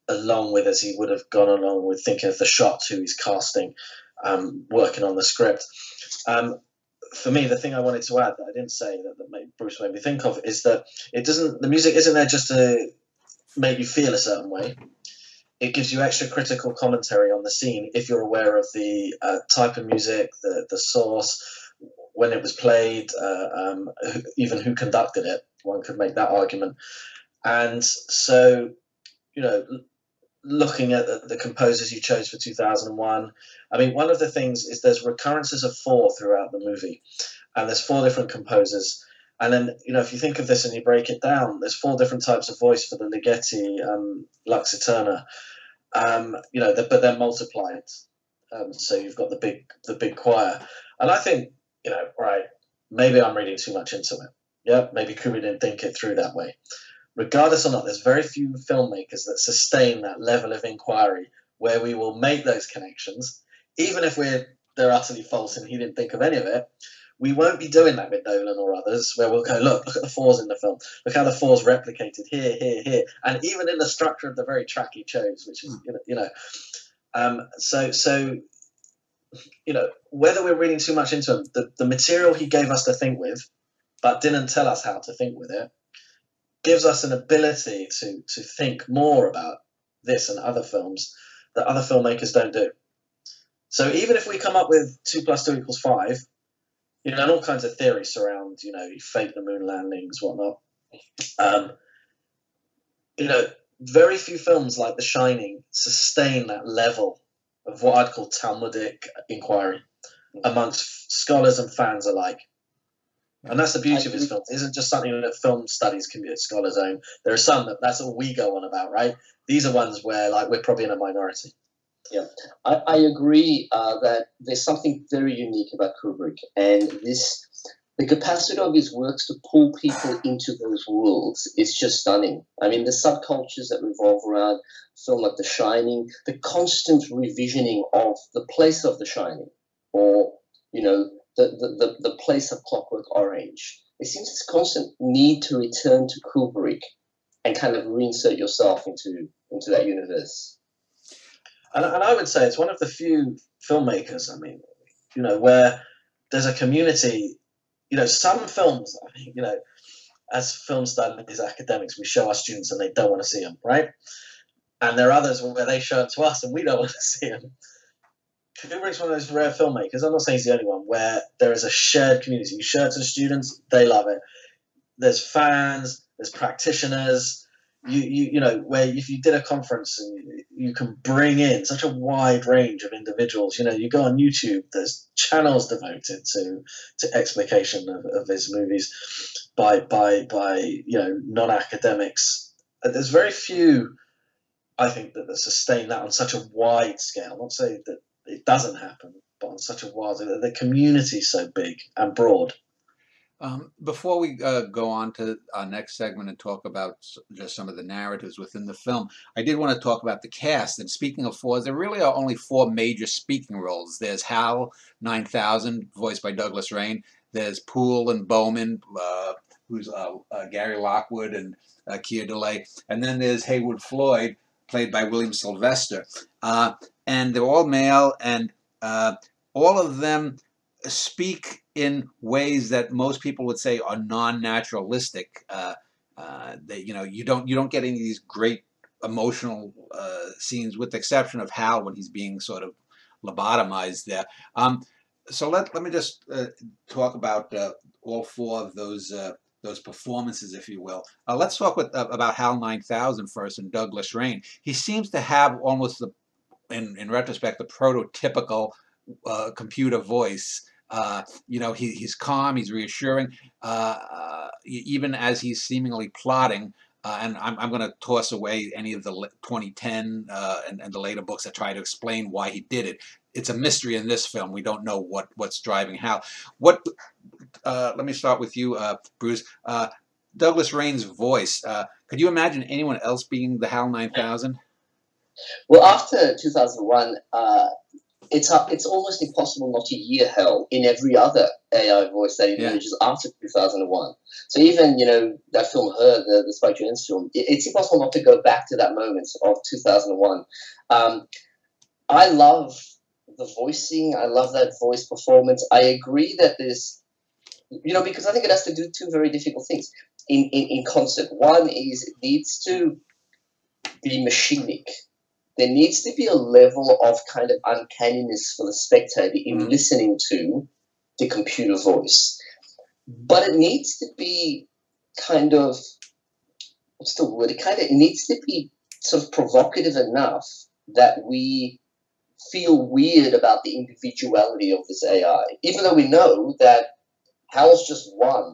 along with, as he would have gone along with thinking of the shots, who he's casting, working on the script. For me, the thing I wanted to add that I didn't say that Bruce made me think of is that the music isn't there just to make you feel a certain way. It gives you extra critical commentary on the scene if you're aware of the type of music, the source, when it was played, even who conducted it. One could make that argument. And so, you know, looking at the composers you chose for 2001, I mean, one of the things is there's recurrences of 4 throughout the movie, and there's 4 different composers. And then, you know, if you think of this and you break it down, there's 4 different types of voice for the Ligeti, Lux Eterna, you know, but they're multiplied. So you've got the big choir. And I think, you know, right, maybe I'm reading too much into it. Yeah, maybe Kubrick didn't think it through that way. Regardless or not, there's very few filmmakers that sustain that level of inquiry where we will make those connections, even if they're utterly false and he didn't think of any of it. We won't be doing that with Nolan or others, where we'll go, look at the 4s in the film. Look how the 4's replicated here, here, here, and even in the structure of the very track he chose, which is, you know. So you know, whether we're reading too much into him, the material he gave us to think with, but didn't tell us how to think with it, gives us an ability to think more about this and other films that other filmmakers don't do. So even if we come up with 2 + 2 = 5, you know, and all kinds of theories surround, you know, you fake the moon landings, whatnot. You know, very few films like The Shining sustain that level of what I'd call Talmudic inquiry amongst scholars and fans alike. And that's the beauty of his films. It isn't just something that film studies scholars own. There are some that's all we go on about, right? These are ones where like we're probably in a minority. Yeah, I agree that there's something very unique about Kubrick, and the capacity of his works to pull people into those worlds is just stunning. I mean, the subcultures that revolve around film like The Shining, the constant revisioning of the place of The Shining, or the place of Clockwork Orange. There seems this constant need to return to Kubrick and kind of reinsert yourself into that universe. And I would say it's one of the few filmmakers, I mean, where there's a community. Some films, as film studies academics, we show our students and they don't want to see them, right? And there are others where they show them to us and we don't want to see them. Kubrick's one of those rare filmmakers, I'm not saying he's the only one, where there is a shared community. You show it to the students, they love it. There's fans, there's practitioners, where if you did a conference and you can bring in such a wide range of individuals, you go on YouTube, there's channels devoted to explication of his movies by non-academics. There's very few, I think, that sustain that on such a wide scale. I'm not saying that it doesn't happen, but on such a wide scale, the community is so big and broad. Before we go on to our next segment and talk about just some of the narratives within the film, I did want to talk about the cast. And speaking of fours, there really are only four major speaking roles. There's Hal 9000, voiced by Douglas Rain. There's Poole and Bowman, who's Gary Lockwood and Keir DeLay. And then there's Haywood Floyd, played by William Sylvester. And they're all male, and all of them speak in ways that most people would say are non-naturalistic. You don't get any of these great emotional scenes, with the exception of Hal when he's being sort of lobotomized there. So let me just talk about all four of those performances, if you will. Let's talk about Hal 9000 first and Douglas Rain. He seems to have almost in retrospect, the prototypical computer voice. He's calm, he's reassuring, even as he's seemingly plotting. And I'm going to toss away any of the 2010 and the later books that try to explain why he did it. It's a mystery in this film. We don't know what's driving Hal. Let me start with you, Bruce. Douglas Rain's voice. Could you imagine anyone else being the Hal 9000? Well, after 2001, it's almost impossible not to hear Hal in every other AI voice that emerges after 2001. So even, that film Her, the Spike Jonze film, it's impossible not to go back to that moment of 2001. I love the voicing. I love that voice performance. I agree that there's, because I think it has to do two very difficult things in concert. One is it needs to be machinic. There needs to be a level of kind of uncanniness for the spectator in listening to the computer voice. But it needs to be kind of, what's the word? It needs to be sort of provocative enough that we feel weird about the individuality of this AI, even though we know that Hal's just one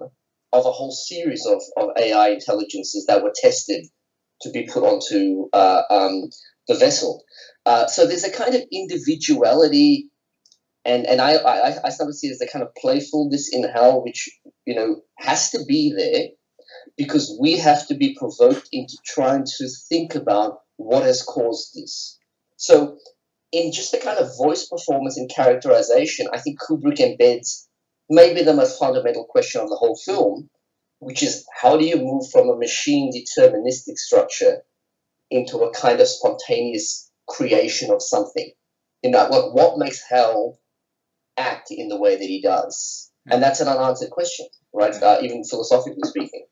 of a whole series of AI intelligences that were tested to be put onto the vessel. So there's a kind of individuality, and I start to see there's a kind of playfulness in Hal, which has to be there, because we have to be provoked into trying to think about what has caused this. So in just the kind of voice performance and characterization, I think Kubrick embeds maybe the most fundamental question of the whole film, which is how do you move from a machine deterministic structure into a kind of spontaneous creation of something? What makes Hal act in the way that he does? And that's an unanswered question, right? Even philosophically speaking.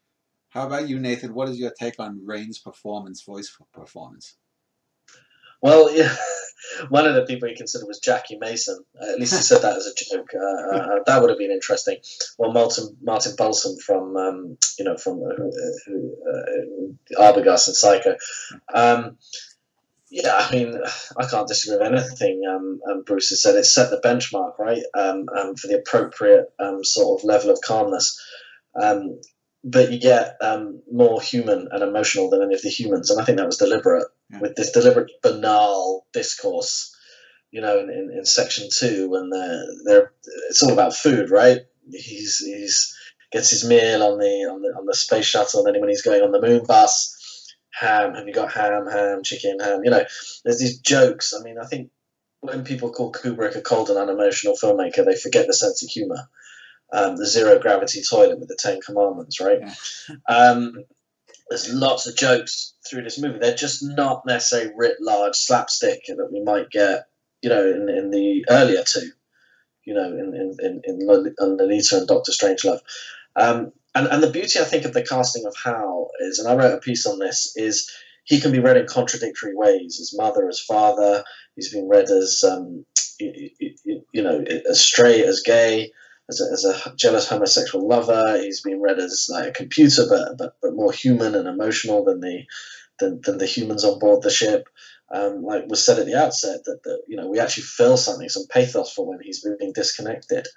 How about you, Nathan? What is your take on Rain's voice performance? Well, yeah, one of the people he considered was Jackie Mason. At least he said that as a joke. That would have been interesting. Well, Martin Balsam from Arbogast and Psycho. Yeah, I mean, I can't disagree with anything Bruce has said. It's set the benchmark, right, for the appropriate sort of level of calmness. Um, but you get more human and emotional than any of the humans, and I think that was deliberate, with this deliberate banal discourse. You know, in section 2, when they're it's all about food, right? He's gets his meal on the space shuttle, and then when he's going on the moon bus. Ham, have you got ham, chicken, ham? You know, there's these jokes. I mean, I think when people call Kubrick a cold and unemotional filmmaker, they forget the sense of humor. The zero gravity toilet with the 10 Commandments, right? There's lots of jokes through this movie. They're just not necessarily writ large slapstick that we might get, you know, in the earlier two, you know, in Lolita and Doctor Strangelove. And the beauty, I think, of the casting of Hal is, and I wrote a piece on this, is he can be read in contradictory ways, as mother, as father. He's been read as, you know, as straight, as gay, as a jealous homosexual lover. He's been read as like a computer, but more human and emotional than the humans on board the ship. Like was said at the outset, that you know, we actually feel something, some pathos for when he's being disconnected,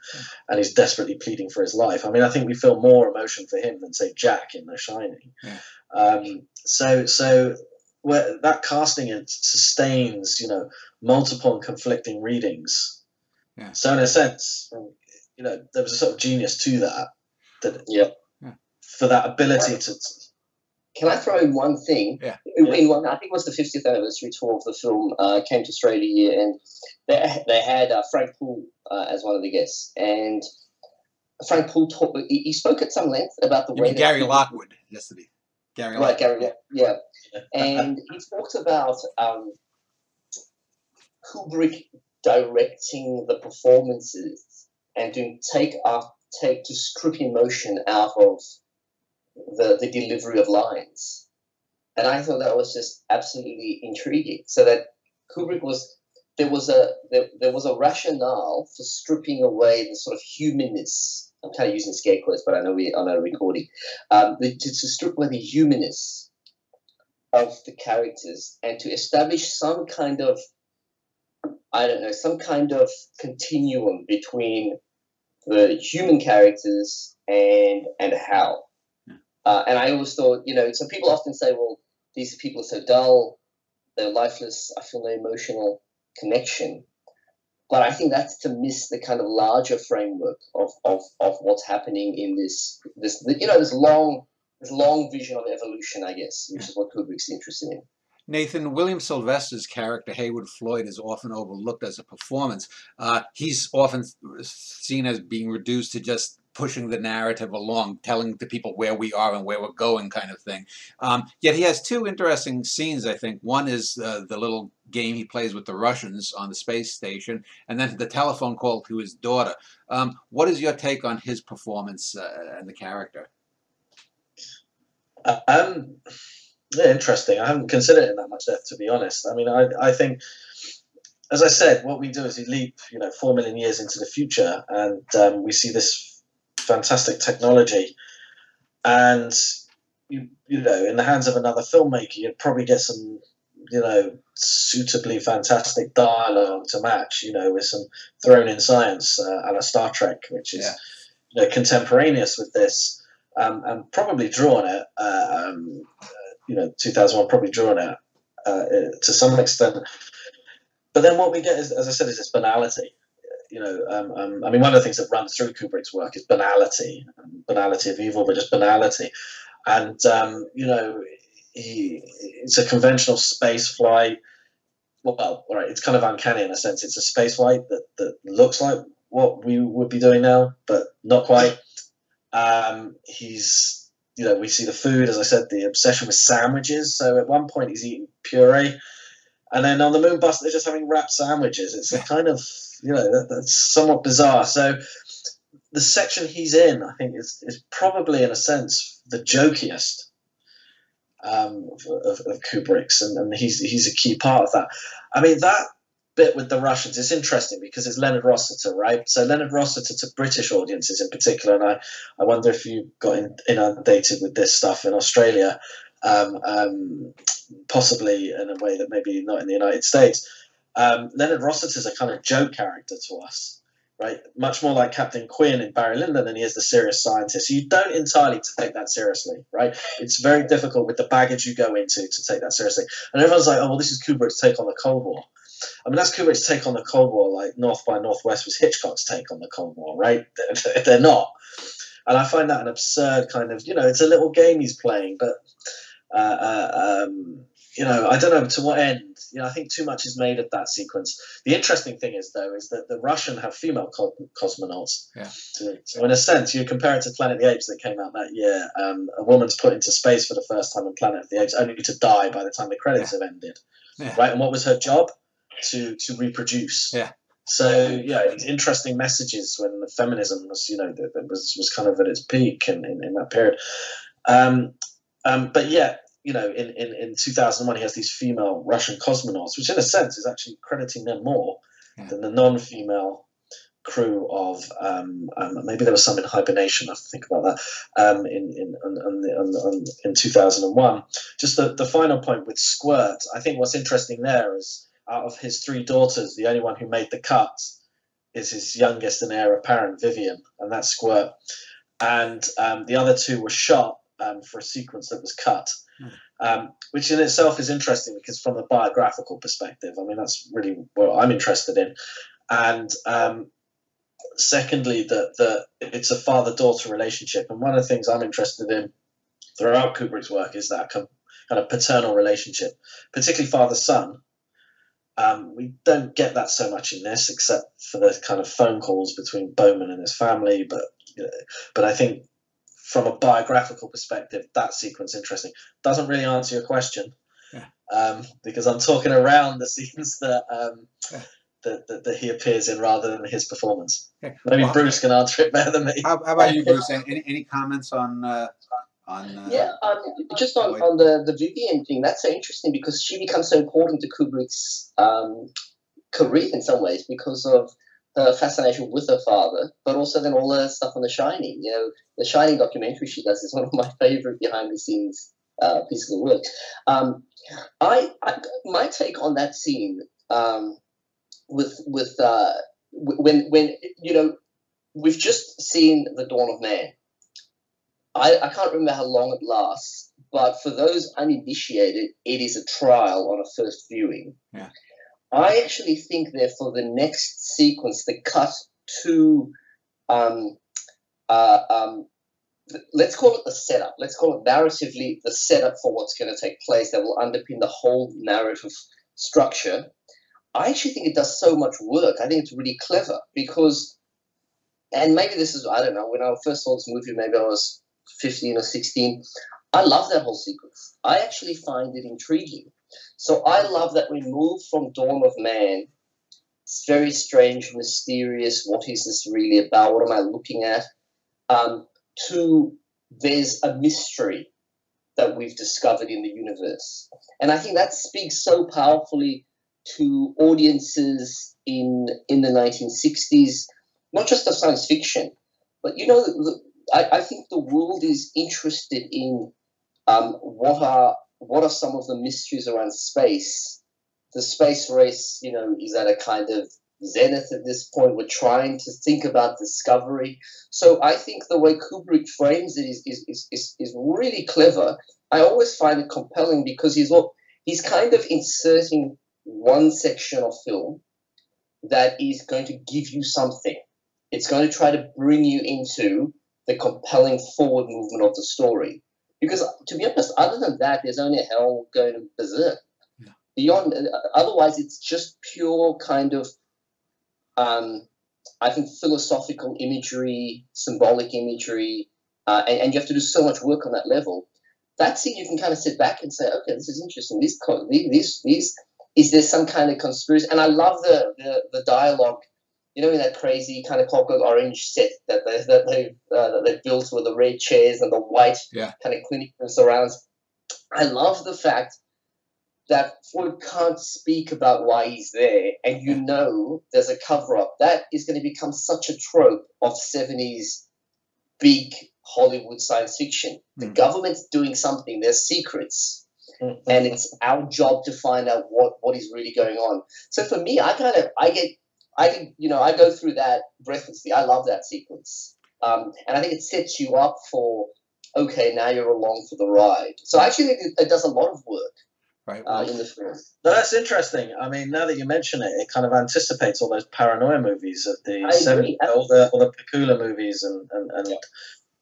and he's desperately pleading for his life. I mean, I think we feel more emotion for him than say Jack in The Shining. So where that casting, it sustains, you know, multiple and conflicting readings. So in a sense, you know, there was a sort of genius to that. For that ability to. Can I throw in one thing? In one, I think it was the 50th anniversary tour of the film, came to Australia here, and they had Frank Poole as one of the guests. And Frank Poole he spoke at some length about the way that Gary Lockwood yesterday. Gary Lockwood. Yeah. And he talked about Kubrick directing the performances and to strip emotion out of the delivery of lines. And I thought that was just absolutely intriguing. So that Kubrick there was a rationale for stripping away the sort of humanness. I'm kind of using scare quotes, but I know we're on a recording. To strip away the humanness of the characters and to establish some kind of, I don't know, some kind of continuum between the human characters and Hal. And I always thought, you know, so people often say, well, these people are so dull, they're lifeless, I feel no emotional connection. But I think that's to miss the kind of larger framework of what's happening in this you know, this long vision of evolution, I guess, which is what Kubrick's interested in. Nathan, William Sylvester's character, Haywood Floyd, is often overlooked as a performance. He's often seen as being reduced to just pushing the narrative along, telling the people where we are and where we're going kind of thing. Yet he has two interesting scenes, I think. One is the little game he plays with the Russians on the space station, and then the telephone call to his daughter. What is your take on his performance and the character? Yeah, interesting. I haven't considered it in that much depth, to be honest. I mean, I think, as I said, what we do is we leap, you know, 4 million years into the future, and we see this fantastic technology, and you know, in the hands of another filmmaker, you'd probably get some, you know, suitably fantastic dialogue to match, you know, with some thrown in science, a la Star Trek, which is, you know, contemporaneous with this, and probably drawn it. You know, 2001 probably drawn it to some extent. But then what we get is, as I said, is this banality. You know, I mean, one of the things that runs through Kubrick's work is banality of evil, but just banality. And you know, it's a conventional space flight. Well, all right, it's kind of uncanny in a sense. It's a space flight that looks like what we would be doing now, but not quite. He's, you know, we see the food, as I said, the obsession with sandwiches. So at one point he's eating puree, and then on the moon bus they're just having wrapped sandwiches. It's a kind of, you know, that's somewhat bizarre. So the section he's in, I think, is probably in a sense the jokiest of Kubrick's, and he's a key part of that. I mean, that bit with the Russians is interesting because it's Leonard Rossiter, right? So Leonard Rossiter to British audiences in particular, and I wonder if you got inundated with this stuff in Australia. possibly in a way that maybe not in the United States. Leonard Rossiter is a kind of joke character to us, right? Much more like Captain Quinn in Barry Lyndon than he is the serious scientist. So you don't entirely take that seriously, right? It's very difficult with the baggage you go into to take that seriously. And everyone's like, oh, well, this is Kubrick's take on the Cold War. I mean, that's Kubrick's take on the Cold War, like North by Northwest was Hitchcock's take on the Cold War, right? They're not. And I find that an absurd kind of, it's a little game he's playing, but, I don't know to what end. I think too much is made of that sequence. The interesting thing is, though, is that the Russian have female cosmonauts. Yeah. So in a sense, you compare it to Planet of the Apes that came out that year. A woman's put into space for the first time in Planet of the Apes, only to die by the time the credits have ended. Yeah. Right? And what was her job? To reproduce. Yeah. So these interesting messages when the feminism was, that was kind of at its peak in that period. But yet, in 2001, he has these female Russian cosmonauts, which in a sense is actually crediting them more than the non-female crew of maybe there was some in hibernation. I have to think about that in 2001. Just the final point with Squirt. I think what's interesting there is out of his 3 daughters, the only one who made the cut is his youngest and heir apparent, Vivian, and that's Squirt. And the other 2 were shot for a sequence that was cut. Which in itself is interesting because from a biographical perspective, I mean, that's really what I'm interested in. And secondly, that it's a father-daughter relationship. And one of the things I'm interested in throughout Kubrick's work is that kind of paternal relationship, particularly father-son. We don't get that so much in this, except for the kind of phone calls between Bowman and his family. But I think from a biographical perspective, that sequence interesting. Doesn't really answer your question, because I'm talking around the scenes that he appears in rather than his performance. Okay. Maybe Bruce can answer it better than me. How about you, Bruce? Any comments on? Just on the Vivian thing, that's so interesting because she becomes so important to Kubrick's career in some ways because of her fascination with her father, but also then all the stuff on The Shining. The Shining documentary she does is one of my favorite behind-the-scenes pieces of work. My take on that scene with when we've just seen The Dawn of Man. I can't remember how long it lasts, but for those uninitiated, it is a trial on a first viewing. Yeah. I actually think, therefore, the next sequence, the cut to, let's call it the setup. Let's call it narratively the setup for what's going to take place that will underpin the whole narrative structure. I actually think it does so much work. I think it's really clever because, and maybe this is, I don't know, when I first saw this movie, maybe I was 15 or 16. I love that whole sequence. I actually find it intriguing. So I love that we move from Dawn of Man, it's very strange, mysterious, what is this really about, what am I looking at, to there's a mystery that we've discovered in the universe. And I think that speaks so powerfully to audiences in the 1960s, not just of science fiction, but, I think the world is interested in what are some of the mysteries around space. The space race, is at a kind of zenith at this point. We're trying to think about discovery. So I think the way Kubrick frames it is really clever. I always find it compelling because he's kind of inserting one section of film that is going to give you something. It's going to try to bring you into the compelling forward movement of the story. Because, to be honest, other than that, there's only hell going berserk. Yeah. Beyond, otherwise, it's just pure kind of, I think, philosophical imagery, symbolic imagery, and you have to do so much work on that level. That scene, you can kind of sit back and say, okay, this is interesting. Is there some kind of conspiracy? And I love the dialogue. In that crazy kind of Clockwork Orange set that they built with the red chairs and the white kind of clinical surrounds. I love the fact that Freud can't speak about why he's there, and there's a cover-up. That is going to become such a trope of 70s big Hollywood science fiction. The government's doing something. There's secrets. and it's our job to find out what is really going on. So for me, I go through that breathlessly. I love that sequence, and I think it sets you up for, okay, now you're along for the ride. So I actually think it does a lot of work. Right. In the film. No, that's interesting. I mean, now that you mention it, it kind of anticipates all those paranoia movies of the 70s, all the Pakula movies and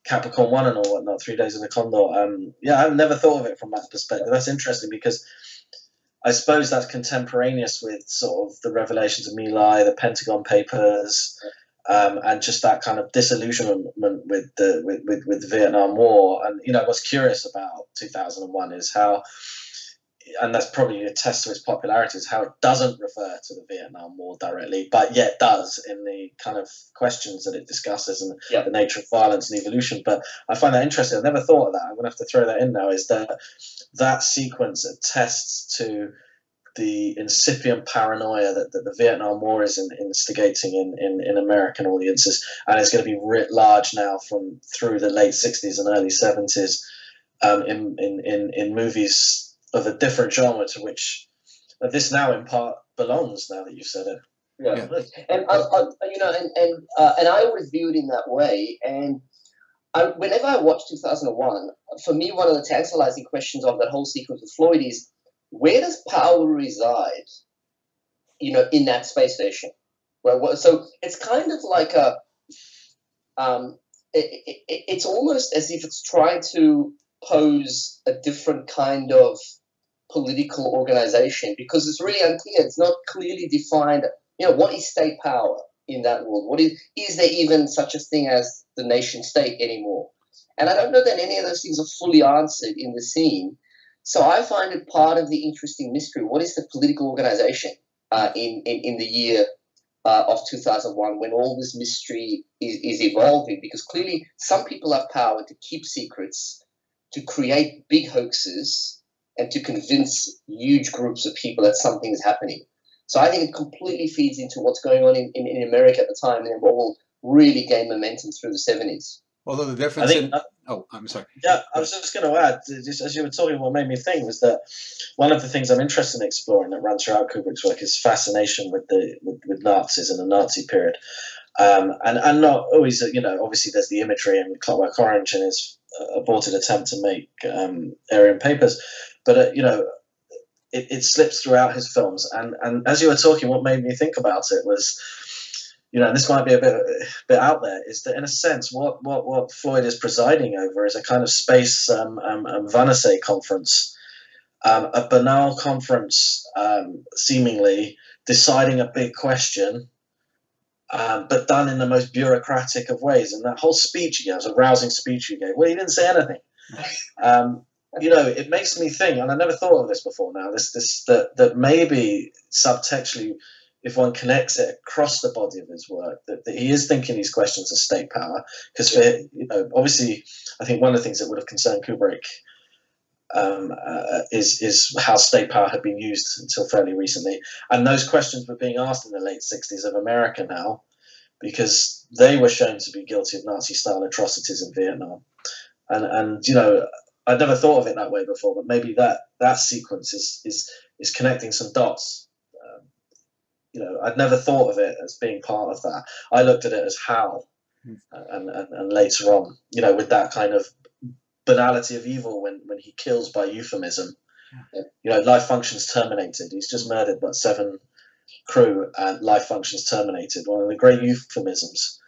Capricorn 1 and all whatnot, 3 Days in the Condor. Yeah, I've never thought of it from that perspective. That's interesting because I suppose that's contemporaneous with sort of the revelations of My Lai, the Pentagon Papers, and just that kind of disillusionment with the Vietnam War. And, you know, what's curious about 2001 is how, and that's probably a test to its popularity, is how it doesn't refer to the Vietnam War directly, but yet does in the kind of questions that it discusses and the nature of violence and evolution. But I find that interesting. I never thought of that. I'm going to have to throw that in now, is that sequence attests to the incipient paranoia that the Vietnam War is instigating in American audiences, and it's going to be writ large now through the late 60s and early 70s in movies of a different genre to which this now in part belongs. Now that you've said it, and I always view it in that way. And whenever I watch 2001, for me, one of the tantalizing questions of that whole sequence with Floyd is, where does power reside? You know, in that space station. So it's kind of like it's almost as if it's trying to pose a different kind of political organization, because it's really unclear. It's not clearly defined. You know, what is state power in that world? Is there even such a thing as the nation state anymore? And I don't know that any of those things are fully answered in the scene. So I find it part of the interesting mystery. What is the political organization in the year of 2001, when all this mystery is evolving? Because clearly some people have power to keep secrets, to create big hoaxes, and to convince huge groups of people that something is happening. So I think it completely feeds into what's going on in America at the time, and what will really gain momentum through the 70s. Although the difference I'm sorry. Yeah, I was just going to add, just as you were talking, what made me think was that one of the things I'm interested in exploring that runs throughout Kubrick's work is fascination with Nazis and the Nazi period. And not always, you know, obviously there's the imagery and Clockwork Orange and his aborted attempt to make Aryan Papers, but you know, it slips throughout his films. And as you were talking, what made me think about it was, you know, and this might be a bit out there, is that in a sense, what Floyd is presiding over is a kind of space Wannsee conference, a banal conference, seemingly deciding a big question, but done in the most bureaucratic of ways. And that whole speech he gave was a rousing speech he gave. Well, he didn't say anything. You know, it makes me think, and I never thought of this before now, that maybe subtextually, if one connects it across the body of his work, that he is thinking these questions of state power. Because, you know, obviously, I think one of the things that would have concerned Kubrick is how state power had been used until fairly recently. And those questions were being asked in the late 60s of America now, because they were shown to be guilty of Nazi-style atrocities in Vietnam. And you know, I'd never thought of it that way before, but maybe that sequence is connecting some dots. You know, I'd never thought of it as being part of that. I looked at it as how, and later on, you know, with that kind of banality of evil when he kills by euphemism. You know, life functions terminated. He's just murdered but 7 crew, and life functions terminated. One of the great euphemisms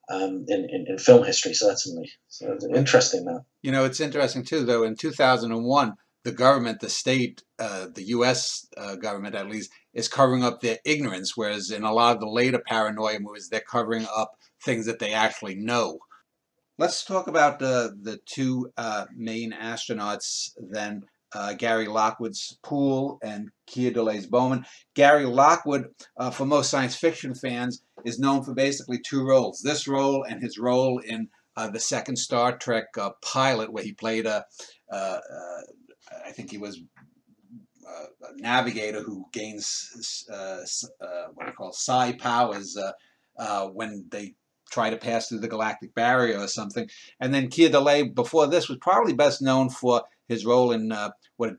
in film history, certainly. So it's interesting now. You know, it's interesting too, though. In 2001, the government, the state, the U.S. Government at least, is covering up their ignorance, whereas in a lot of the later paranoia movies, they're covering up things that they actually know. Let's talk about the two main astronauts then, Gary Lockwood's Poole and Keir Dullea Bowman. Gary Lockwood, for most science fiction fans, is known for basically 2 roles. This role and his role in the second Star Trek pilot, where he played I think he was a navigator who gains what do you call psi powers when they try to pass through the galactic barrier or something. And then Keir Dullea, before this, was probably best known for his role in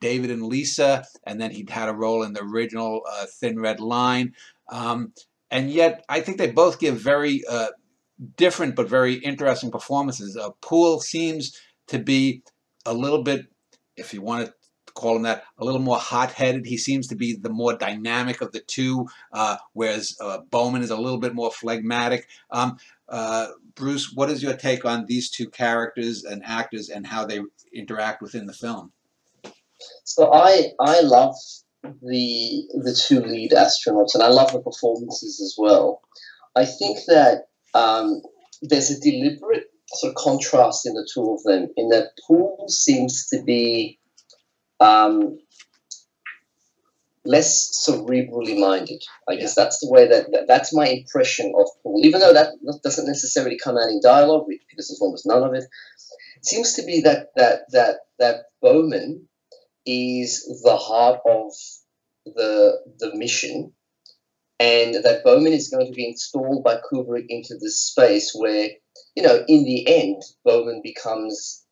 David and Lisa, and then he'd had a role in the original Thin Red Line. And yet, I think they both give very different but very interesting performances. Poole seems to be a little bit, if you want to call him that, a little more hot-headed. He seems to be the more dynamic of the two, whereas Bowman is a little bit more phlegmatic. Bruce, what is your take on these two characters and actors and how they interact within the film? So I love the two lead astronauts, and I love the performances as well. I think that there's a deliberate sort of contrast in the two of them, in that Poole seems to be less cerebrally minded. I guess that's the way that's my impression of Poole. Even though that doesn't necessarily come out in dialogue, because there's almost none of it. It seems to be that Bowman is the heart of the mission, and that Bowman is going to be installed by Kubrick into this space where, in the end, Bowman becomes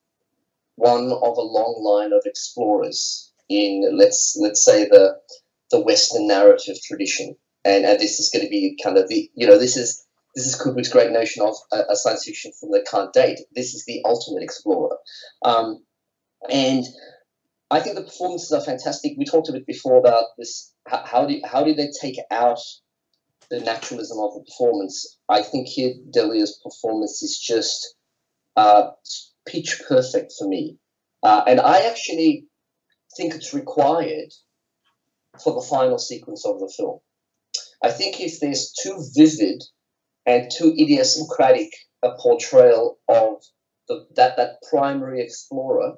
one of a long line of explorers in, let's say, the Western narrative tradition, and this is going to be kind of this is Kubrick's great notion of a science fiction film that can't date. This is the ultimate explorer, and I think the performances are fantastic. We talked a bit before about this. How did they take out the naturalism of the performance? I think here Delia's performance is just pitch perfect for me, and I actually think it's required for the final sequence of the film. I think if there's too vivid and too idiosyncratic a portrayal of that primary explorer,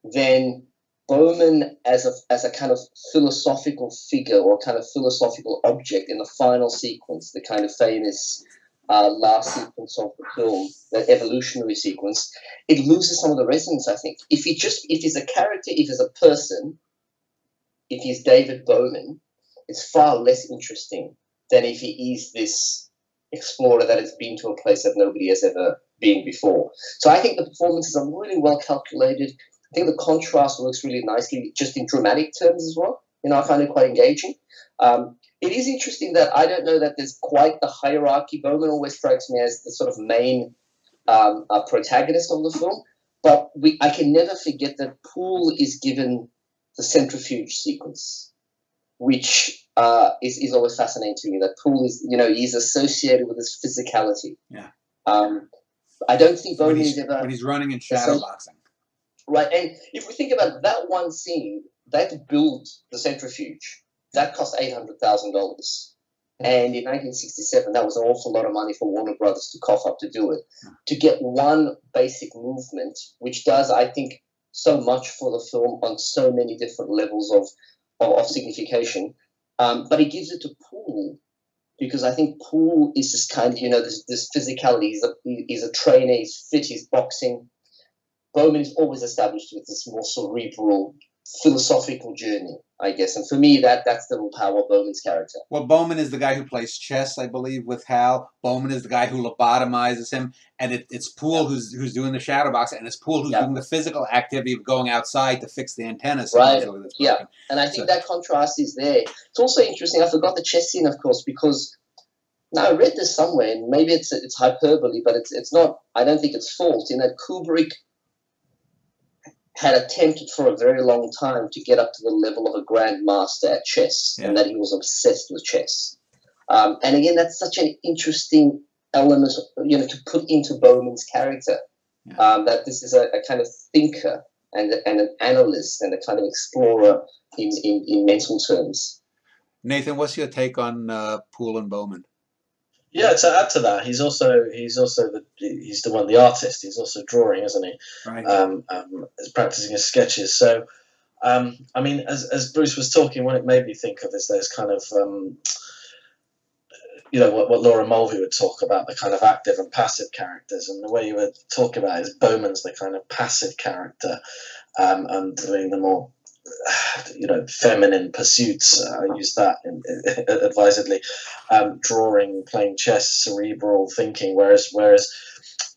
then Bowman as a kind of philosophical figure or kind of philosophical object in the final sequence, the kind of famous last sequence of the film, that evolutionary sequence, it loses some of the resonance, I think. If he's a character, if he's a person, if he's David Bowman, it's far less interesting than if he is this explorer that has been to a place that nobody has ever been before. So I think the performances are really well calculated. I think the contrast works really nicely, just in dramatic terms as well. I find it quite engaging. It is interesting that I don't know that there's quite the hierarchy. Bowman always strikes me as the sort of main protagonist of the film, but I can never forget that Poole is given the centrifuge sequence, which is always fascinating to me. That Poole is, he's associated with his physicality. Yeah. I don't think Bowman is ever when he's running in shadowboxing. Right, and if we think about that one scene, they had to build the centrifuge. That cost $800,000. And in 1967, that was an awful lot of money for Warner Brothers to cough up to do it. To get one basic movement, which does, I think, so much for the film on so many different levels of signification. But he gives it to Poole, because I think Poole is this kind of, this physicality. He's a trainer, he's fit, he's boxing. Bowman is always established with this more cerebral, philosophical journey, I guess. And for me, that's the real power of Bowman's character. Well, Bowman is the guy who plays chess, I believe, with Hal. Bowman is the guy who lobotomizes him. And it's Poole who's doing the shadow box, and it's Poole who's doing the physical activity of going outside to fix the antennas. Right, yeah. And I think that contrast is there. It's also interesting, I forgot the chess scene, of course, because now I read this somewhere, and maybe it's hyperbole, but it's not, I don't think it's false, in that Kubrick had attempted for a very long time to get up to the level of a grandmaster at chess, and that he was obsessed with chess. And again, that's such an interesting element, to put into Bowman's character, that this is a kind of thinker and an analyst and a kind of explorer in mental terms. Nathan, what's your take on Poole and Bowman? Yeah, to add to that, he's the artist. He's also drawing, isn't he? Right. He's practicing his sketches. So, I mean, as Bruce was talking, what it made me think of is those kind of, what Laura Mulvey would talk about, the kind of active and passive characters, and the way you were talking about is Bowman's the kind of passive character, and doing the more, feminine pursuits. I use that advisedly. Drawing, playing chess, cerebral thinking. Whereas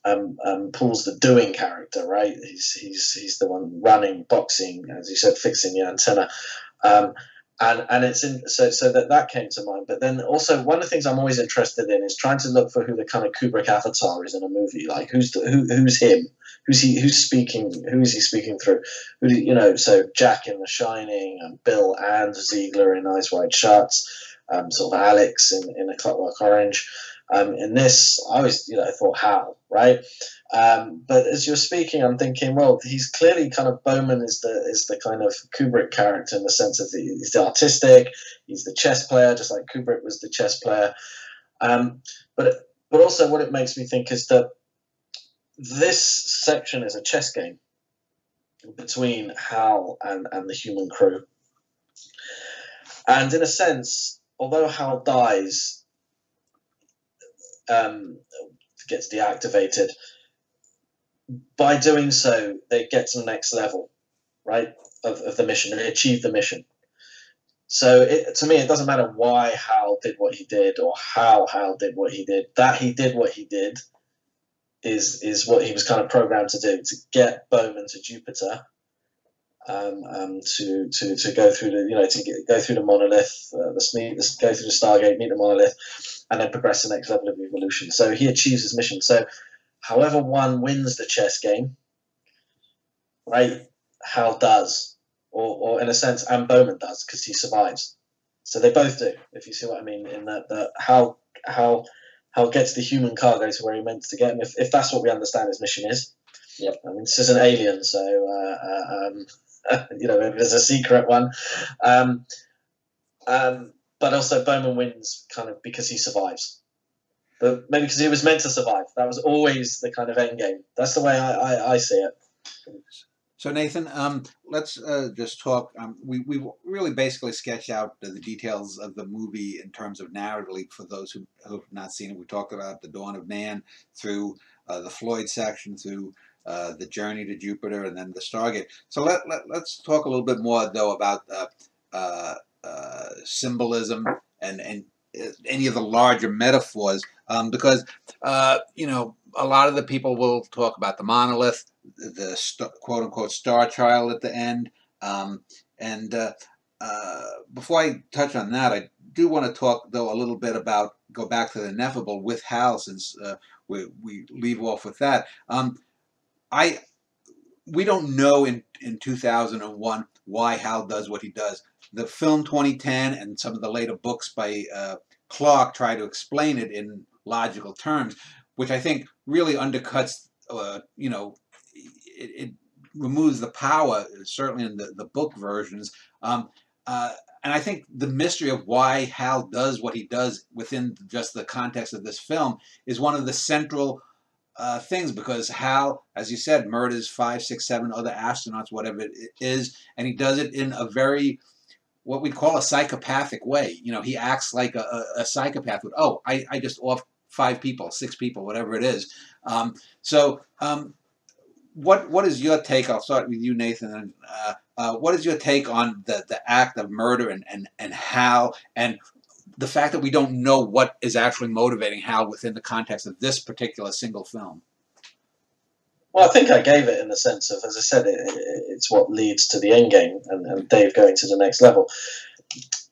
Paul's the doing character, right? He's the one running, boxing, as you said, fixing the antenna. And it's in so that came to mind. But then also one of the things I'm always interested in is trying to look for who the kind of Kubrick avatar is in a movie. Like who's him? Who's speaking? Who is he speaking through? So Jack in The Shining, and Bill and Ziegler in Eyes Wide Shut, sort of Alex in A Clockwork Orange. In this, I always thought Hal, right? But as you're speaking, I'm thinking, well, he's clearly kind of Bowman is the kind of Kubrick character in the sense of he's the artistic, he's the chess player, just like Kubrick was the chess player. But also, what it makes me think is that this section is a chess game between Hal and the human crew. And in a sense, although Hal dies, gets deactivated, by doing so, they get to the next level, right, of the mission. They achieve the mission. So to me, it doesn't matter why Hal did what he did or how Hal did what he did. That he did what he did is what he was kind of programmed to do, to get Bowman to Jupiter, to go through go through the monolith, go through the Stargate, meet the monolith, and then progress to the next level of evolution. So he achieves his mission. So however one wins the chess game, right, Hal does, or in a sense, and Bowman does, because he survives. So they both do, if you see what I mean, in that Hal gets the human cargo to where he meant to get him, if that's what we understand his mission is. Yep. I mean, this is an alien, so maybe there's a secret one. But also Bowman wins kind of because he survives. But maybe because he was meant to survive. That was always the kind of end game. That's the way I see it. So Nathan, let's just talk. We really basically sketched out the details of the movie in terms of narratively for those who have not seen it. We talked about the dawn of man through the Floyd section, through the journey to Jupiter, and then the Stargate. So let's talk a little bit more though about symbolism and any of the larger metaphors, because a lot of the people will talk about the monolith, the quote-unquote star child at the end. Before I touch on that, I do want to talk, though, a little bit about, go back to the ineffable with Hal, since we leave off with that. We don't know in 2001 why Hal does what he does. The film 2010 and some of the later books by Clark try to explain it in logical terms, which I think really undercuts, it removes the power, certainly in the book versions. And I think the mystery of why Hal does what he does within just the context of this film is one of the central things, because Hal, as you said, murders 5, 6, 7 other astronauts, whatever it is, and he does it in a very, what we'd call a psychopathic way. He acts like a psychopath with, I just off 5 people, 6 people, whatever it is. What is your take? I'll start with you, Nathan. What is your take on the act of murder and Hal, and the fact that we don't know what is actually motivating Hal within the context of this particular single film? Well, I think I gave it in the sense of, as I said, it's what leads to the end game and Dave going to the next level.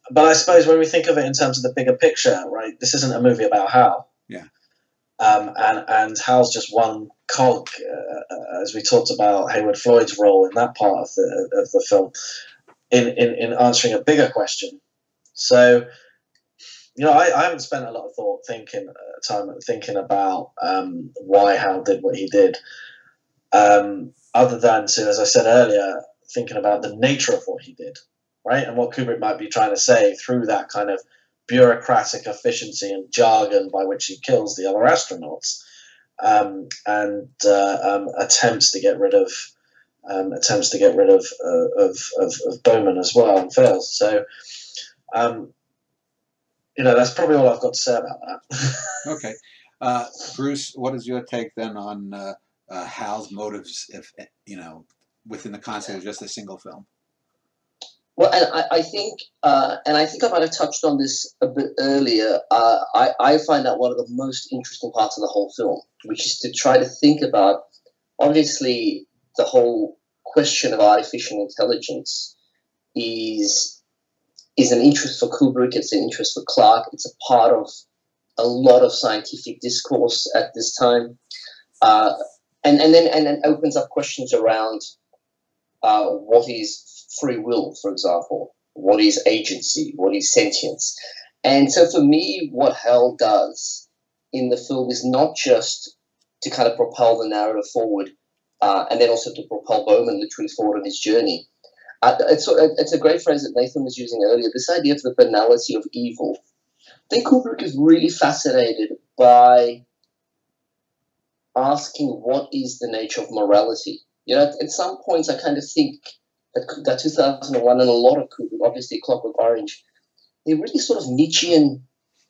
But I suppose when we think of it in terms of the bigger picture, right, this isn't a movie about Hal. Yeah. And Hal's just one cog, as we talked about Hayward Floyd's role in that part of the film, in answering a bigger question. So, I haven't spent a lot of time thinking about why Hal did what he did, other than to, as I said earlier, thinking about the nature of what he did, right, and what Kubrick might be trying to say through that kind of bureaucratic efficiency and jargon by which he kills the other astronauts, and attempts to get rid of Bowman as well, and fails. So, that's probably all I've got to say about that. Okay, Bruce, what is your take then on Hal's motives, if within the concept of just a single film? Well, and I think I might have touched on this a bit earlier. I find that one of the most interesting parts of the whole film, which is to try to think about, obviously, the whole question of artificial intelligence is an interest for Kubrick. It's an interest for Clarke. It's a part of a lot of scientific discourse at this time, and then opens up questions around what is free will, for example, what is agency, what is sentience. And so for me, what Hell does in the film is not just to kind of propel the narrative forward, and then also to propel Bowman literally forward on his journey. It's a great phrase that Nathan was using earlier, this idea of the banality of evil. I think Kubrick is really fascinated by asking what is the nature of morality. You know, at some points I kind of think that 2001 and a lot of Kubrick, obviously Clockwork Orange, they're really sort of Nietzschean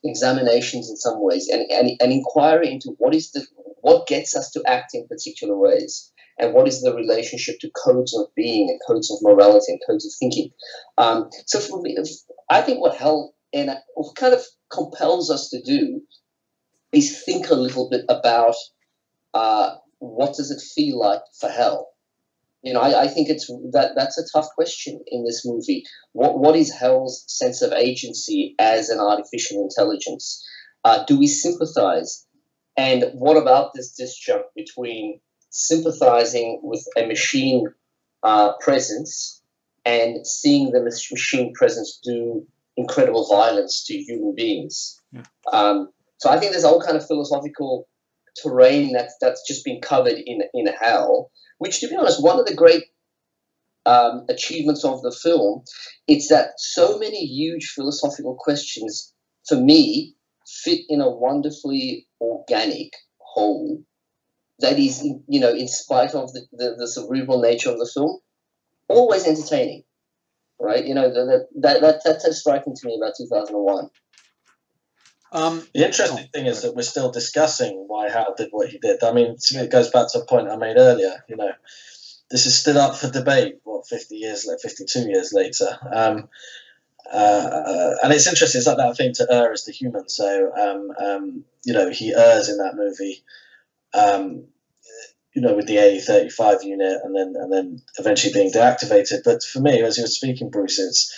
examinations in some ways, and an inquiry into what gets us to act in particular ways, and what is the relationship to codes of being and codes of morality and codes of thinking. So for me, I think what Hell kind of compels us to do is think a little bit about what does it feel like for hell. You know, I think that's a tough question in this movie. What is Hell's sense of agency as an artificial intelligence? Do we sympathize? And what about this disjunct between sympathizing with a machine presence and seeing the machine presence do incredible violence to human beings? Yeah. So I think there's all kind of philosophical terrain that's just been covered in Hell, which, to be honest, one of the great achievements of the film, it's that so many huge philosophical questions, for me, fit in a wonderfully organic whole that is, you know, in spite of the cerebral nature of the film, always entertaining, right? You know, that's striking to me about 2001. The interesting thing is that we're still discussing why Hal did what he did. I mean, to me, it goes back to a point I made earlier. You know, this is still up for debate. 52 years later, and it's interesting. It's like that thing to err is the human. So, you know, he errs in that movie. You know, with the A35 unit, and then eventually being deactivated. But for me, as you were speaking, Bruce, it's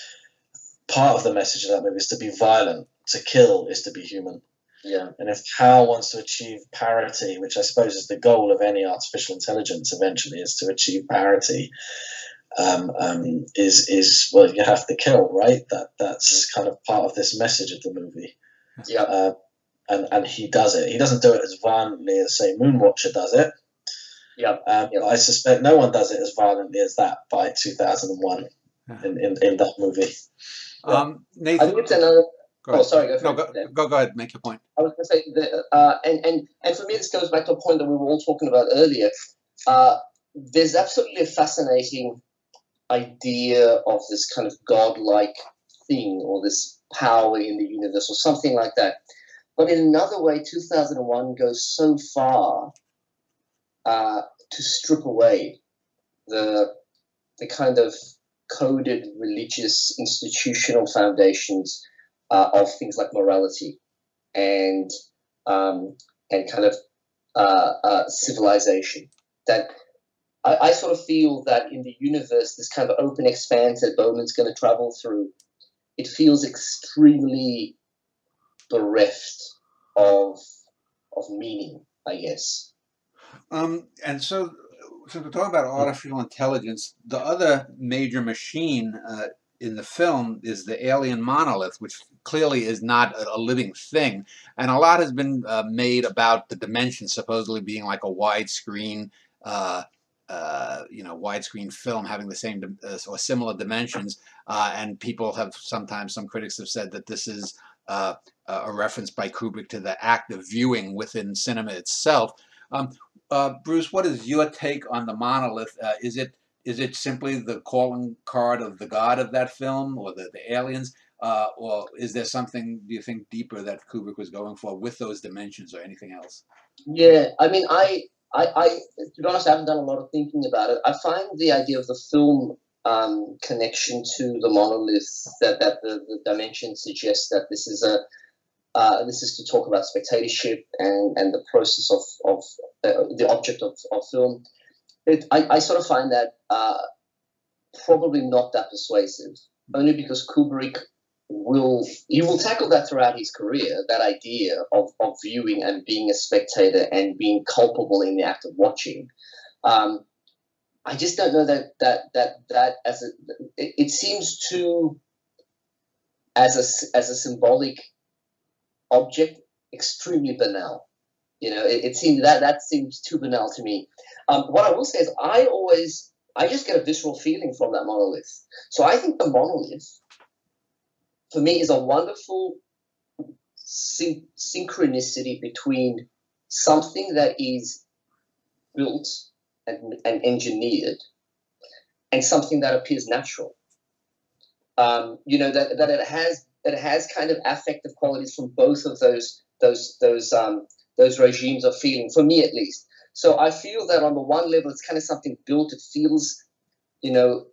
part of the message of that movie is to be violent. To kill is to be human. Yeah. And if Hal wants to achieve parity, which I suppose is the goal of any artificial intelligence eventually, is to achieve parity, is well, you have to kill, right? That's kind of part of this message of the movie. Yeah. And he does it. He doesn't do it as violently as, say, Moonwatcher does it. Yeah. I suspect no one does it as violently as that by 2001 in that movie. Nathan, I think it's another. Go sorry. Go ahead. Make your point. I was going to say that, and for me, this goes back to a point that we were all talking about earlier. There's absolutely a fascinating idea of this kind of godlike thing, or this power in the universe, or something like that. But in another way, 2001 goes so far to strip away the kind of coded religious institutional foundations of things like morality and kind of civilization. That I sort of feel that in the universe, this kind of open expanse that Bowman's going to travel through, it feels extremely bereft of meaning, I guess. And so, since we're talking about artificial intelligence, the other major machine in the film is the alien monolith, which clearly is not a living thing. And a lot has been made about the dimensions supposedly being like a widescreen, widescreen film having the same or similar dimensions. And people have some critics have said that this is a reference by Kubrick to the act of viewing within cinema itself. Bruce, what is your take on the monolith? Is it simply the calling card of the god of that film, or the aliens, or is there something, do you think, deeper that Kubrick was going for with those dimensions, or anything else? Yeah, I mean, I to be honest, I haven't done a lot of thinking about it. I find the idea of the film connection to the monolith, that the dimension suggests that this is to talk about spectatorship and the process of the object of film. I sort of find that probably not that persuasive, only because Kubrick will tackle that throughout his career, that idea of viewing and being a spectator and being culpable in the act of watching. I just don't know that as it seems too as a symbolic object extremely banal. It seems that seems too banal to me. What I will say is I just get a visceral feeling from that monolith. So I think the monolith, for me, is a wonderful synchronicity between something that is built and engineered and something that appears natural. That it has kind of affective qualities from both of those regimes of feeling, for me at least. So I feel that on the one level, it's kind of something built. It feels,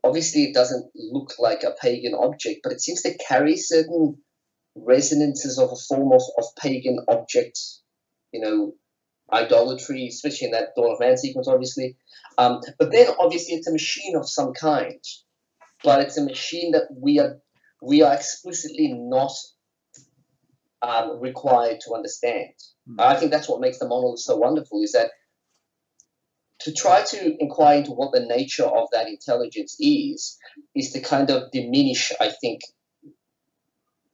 obviously it doesn't look like a pagan object, but it seems to carry certain resonances of a form of pagan object, idolatry, especially in that Dawn of Man sequence, obviously. But then obviously it's a machine of some kind, but it's a machine that we are explicitly not required to understand. I think that's what makes the monolith so wonderful, is that to try to inquire into what the nature of that intelligence is to kind of diminish, I think,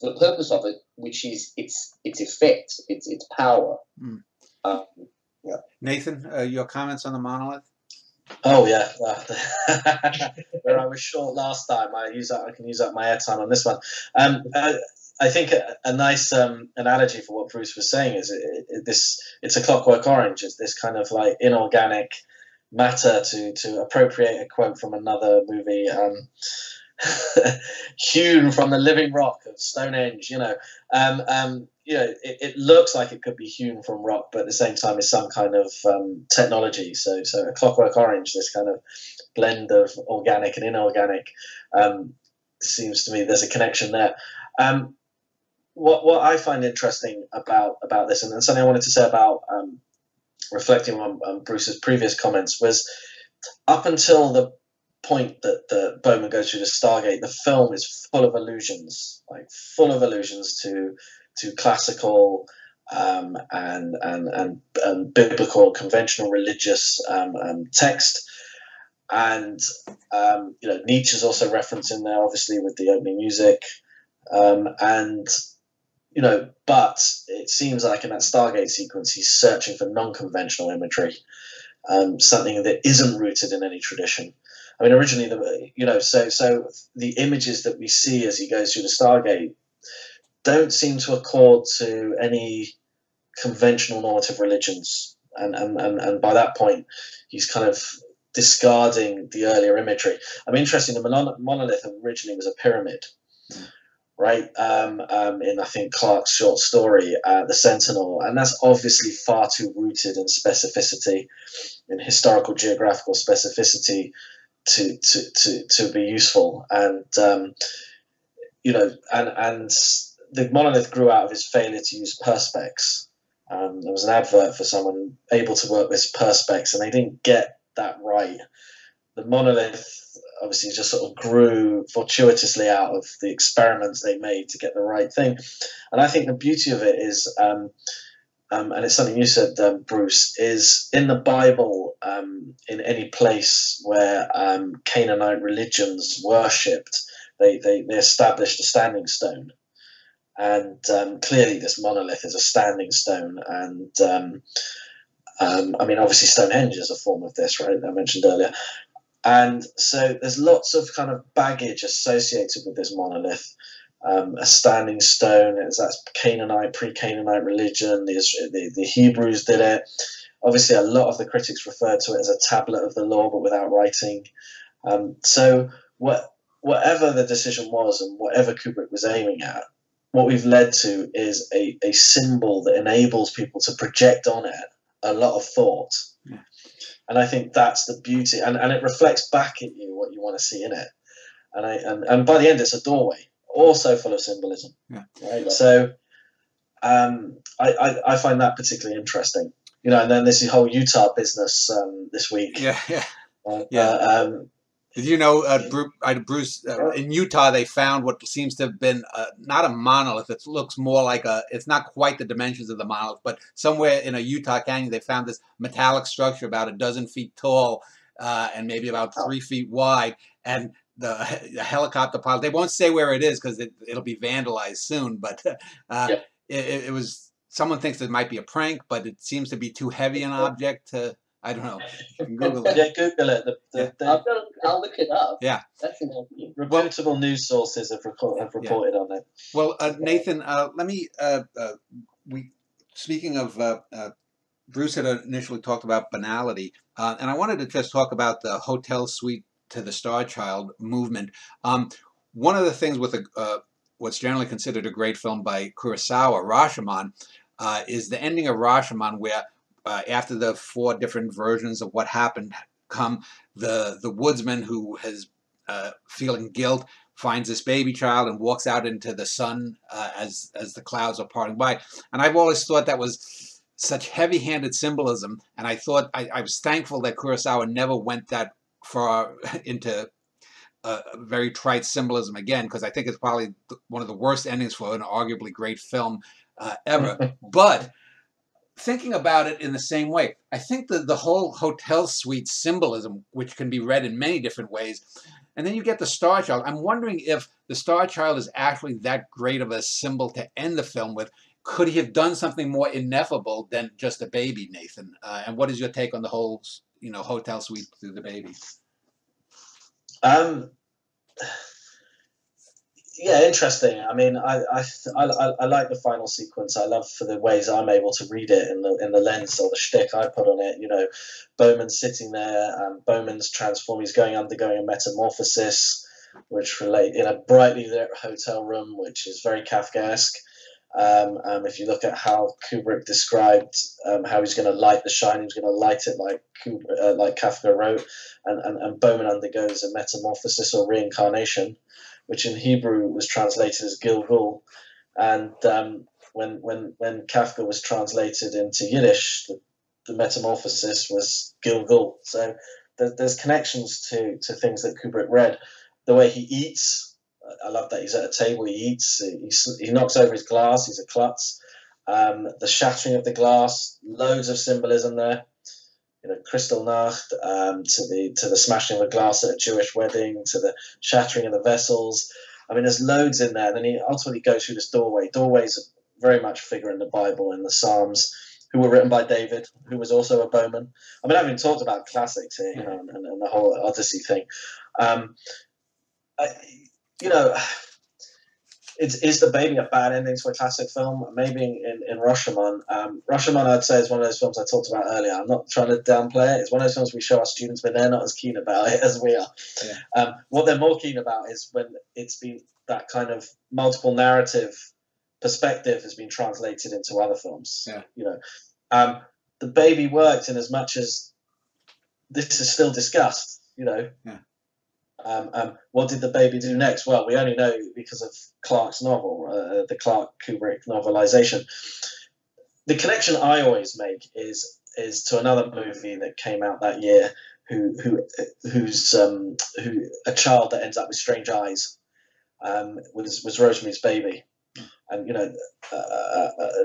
the purpose of it, which is its effect, its power. Yeah. Nathan, your comments on the monolith? Oh yeah, where I was short last time, I can use up my airtime on this one. I think a nice analogy for what Bruce was saying is it's a Clockwork Orange. It's this kind of like inorganic matter, to appropriate a quote from another movie, hewn from the living rock of Stonehenge. It looks like it could be hewn from rock, but at the same time it's some kind of technology. So a Clockwork Orange, this kind of blend of organic and inorganic, seems to me there's a connection there. What I find interesting about this, and something I wanted to say about reflecting on Bruce's previous comments, was up until the point that Bowman goes through the Stargate, the film is full of allusions, to classical and biblical, conventional religious text, and Nietzsche's also referenced in there, obviously with the opening music, but it seems like in that Stargate sequence he's searching for non-conventional imagery, something that isn't rooted in any tradition. I mean, originally, so the images that we see as he goes through the Stargate don't seem to accord to any conventional normative religions, and by that point, he's kind of discarding the earlier imagery. I mean, interesting, the monolith originally was a pyramid, right? In I think Clarke's short story, The Sentinel, and that's obviously far too rooted in specificity, in historical geographical specificity, to be useful, and the monolith grew out of his failure to use perspex. There was an advert for someone able to work with perspex, and they didn't get that right. The monolith obviously just sort of grew fortuitously out of the experiments they made to get the right thing. And I think the beauty of it is, and it's something you said, Bruce, is in the Bible, in any place where Canaanite religions worshipped, they established a standing stone. And clearly this monolith is a standing stone. And I mean, obviously Stonehenge is a form of this, right? I mentioned earlier. And so there's lots of kind of baggage associated with this monolith. A standing stone, that's Canaanite, pre-Canaanite religion. The Hebrews did it. Obviously, a lot of the critics referred to it as a tablet of the law, but without writing. So whatever the decision was and whatever Kubrick was aiming at, what we've led to is a symbol that enables people to project on it a lot of thought. Yeah. And I think that's the beauty. And it reflects back at you what you want to see in it. and by the end it's a doorway, also full of symbolism. Yeah. Right. So I find that particularly interesting. You know, and then this whole Utah business this week. Yeah, yeah, Uh, yeah. Did you know, Bruce, Yeah. in Utah they found what seems to have been not a monolith. It looks more like it's not quite the dimensions of the monolith, but somewhere in a Utah canyon they found this metallic structure about 12 feet tall and maybe about 3 feet wide. And the helicopter pilot, they won't say where it is because it'll be vandalized soon, but Yeah. it was, someone thinks it might be a prank, but it seems to be too heavy an object to, I don't know. You can Google it. Yeah, Google it. I'll look it up. Yeah. That's interesting. Reputable news sources have reported on it. Well, Nathan, let me, speaking of, Bruce had initially talked about banality, and I wanted to just talk about the hotel suite to the Star Child movement. One of the things with what's generally considered a great film by Kurosawa, Rashomon, is the ending of Rashomon, where after the 4 different versions of what happened come the woodsman who has feeling guilt finds this baby child and walks out into the sun as the clouds are parting by. And I've always thought that was such heavy-handed symbolism, and I thought I was thankful that Kurosawa never went that far into very trite symbolism again, because I think it's probably one of the worst endings for an arguably great film ever. But thinking about it in the same way, I think that the whole hotel suite symbolism, which can be read in many different ways, and then you get the Star Child. I'm wondering if the Star Child is actually that great of a symbol to end the film with. Could he have done something more ineffable than just a baby, Nathan? And what is your take on the whole, hotel suite to the baby? Yeah, interesting. I mean, I like the final sequence. I love for the ways I'm able to read it in the lens or the shtick I put on it. You know, Bowman's sitting there. Bowman's transforming. He's undergoing a metamorphosis, which relate in a brightly lit hotel room, which is very Kafkaesque. If you look at how Kubrick described how he's going to light The Shining, he's going to light it like Kafka wrote, and Bowman undergoes a metamorphosis or reincarnation, which in Hebrew was translated as Gilgul, and when Kafka was translated into Yiddish, the metamorphosis was Gilgul. So there's connections to things that Kubrick read. The way he eats, I love that he's at a table, he eats, he knocks over his glass, he's a klutz. The shattering of the glass, loads of symbolism there. You know, Kristallnacht, to the smashing of a glass at a Jewish wedding, to the shattering of the vessels. I mean, there's loads in there. Then he ultimately goes through this doorway. Doorways very much figure in the Bible, in the Psalms, who were written by David, who was also a bowman. I mean, I haven't talked about classics here, you know, and the whole Odyssey thing. Is the baby a bad ending to a classic film? Maybe in Rashomon. Rashomon, I'd say, is one of those films I talked about earlier. I'm not trying to downplay it. It's one of those films we show our students, but they're not as keen about it as we are. Yeah. What they're more keen about is when it's been that kind of multiple narrative perspective has been translated into other films. Yeah. You know, the baby worked in as much as this is still discussed. You know. Yeah. What did the baby do next? Well, we only know because of Clarke's novel, the Clarke Kubrick novelization. The connection I always make is to another movie that came out that year, who's a child that ends up with strange eyes, was Rosemary's Baby, and you know,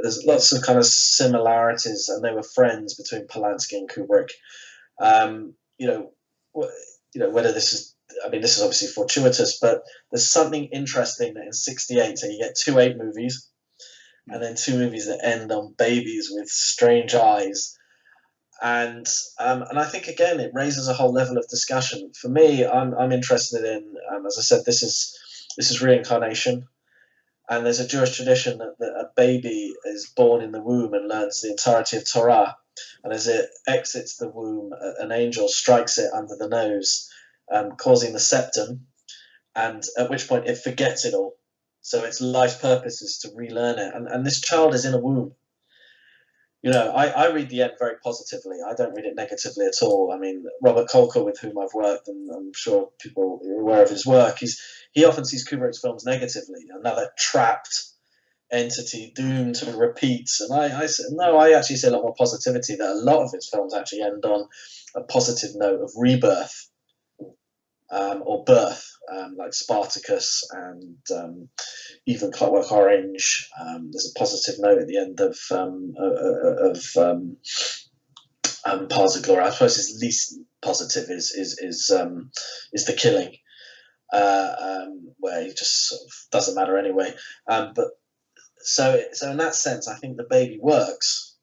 there's lots of kind of similarities, and they were friends between Polanski and Kubrick. Whether this is. I mean, this is obviously fortuitous, but there's something interesting that in '68, so you get 2 8 movies, and then 2 movies that end on babies with strange eyes, and I think again it raises a whole level of discussion. For me, I'm interested in, as I said, this is reincarnation, and there's a Jewish tradition that a baby is born in the womb and learns the entirety of Torah, and as it exits the womb, an angel strikes it under the nose. Causing the septum, and at which point it forgets it all. So its life's purpose is to relearn it. And this child is in a womb. you know, I read the end very positively. I don't read it negatively at all. I mean, Robert Kolker, with whom I've worked, and I'm sure people are aware of his work, he often sees Kubrick's films negatively. Another trapped entity doomed to repeat. And I said, no, I actually see a lot more positivity, that a lot of his films actually end on a positive note of rebirth, or birth, like Spartacus and even Clockwork Orange. There's a positive note at the end of Paths of Glory. I suppose his least positive is the killing, where he just sort of doesn't matter anyway. But so in that sense, I think The Baby works.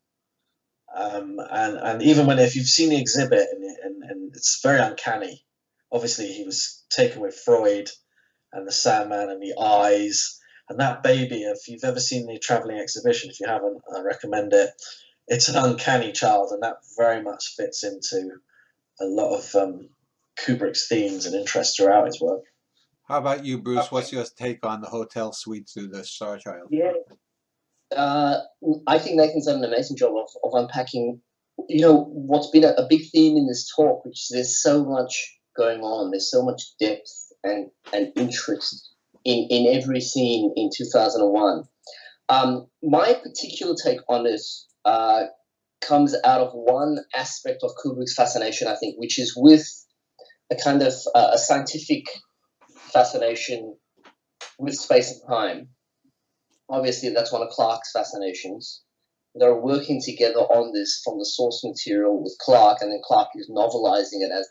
And even if you've seen the exhibit, and it's very uncanny. Obviously, he was taken with Freud and the Sandman and the eyes. And that baby, if you've ever seen the travelling exhibition, if you haven't, I recommend it. It's an uncanny child, and that very much fits into a lot of Kubrick's themes and interests throughout his work. How about you, Bruce? What's your take on the hotel suite to the Star Child? Yeah. I think Nathan's done an amazing job of unpacking, you know, what's been a big theme in this talk, which is there's so much going on. There's so much depth and interest in every scene in 2001. My particular take on this comes out of one aspect of Kubrick's fascination, I think, which is with a kind of a scientific fascination with space and time. Obviously, that's one of Clarke's fascinations. They're working together on this from the source material with Clarke, and then Clarke is novelizing it as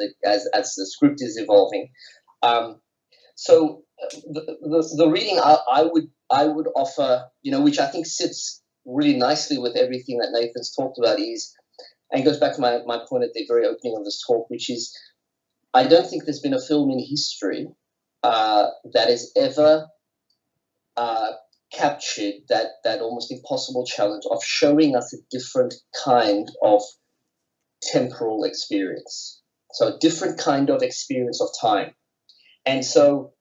the script is evolving. So the reading I would offer, you know, which I think sits really nicely with everything that Nathan's talked about, is, and goes back to my point at the very opening of this talk, which is, I don't think there's been a film in history that has ever captured that almost impossible challenge of showing us a different kind of temporal experience. So a different kind of experience of time. And so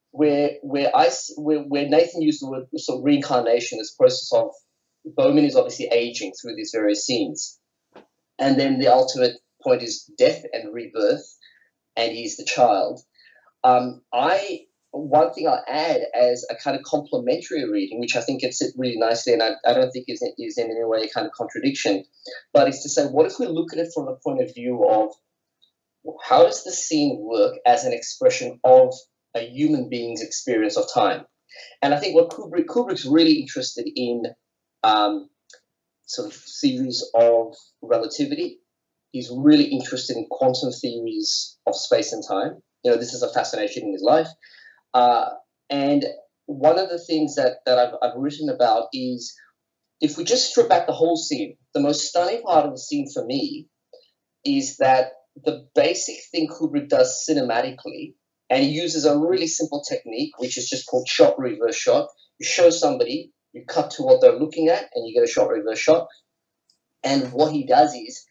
where Nathan used the word sort of reincarnation, this process of Bowman is obviously aging through these various scenes. And then the ultimate point is death and rebirth, and he's the child. One thing I'll add as a kind of complementary reading, which I think can sit really nicely, and I don't think is in any way a kind of contradiction, but is to say, what if we look at it from the point of view of how does the scene work as an expression of a human being's experience of time? And I think what Kubrick's really interested in sort of theories of relativity. He's really interested in quantum theories of space and time. You know, this is a fascination in his life. And one of the things that I've written about is, if we just strip back the whole scene, the most stunning part of the scene for me is that the basic thing Kubrick does cinematically, and he uses a really simple technique, which is just called shot, reverse shot. You show somebody, you cut to what they're looking at, and you get a shot, reverse shot. And what he does is,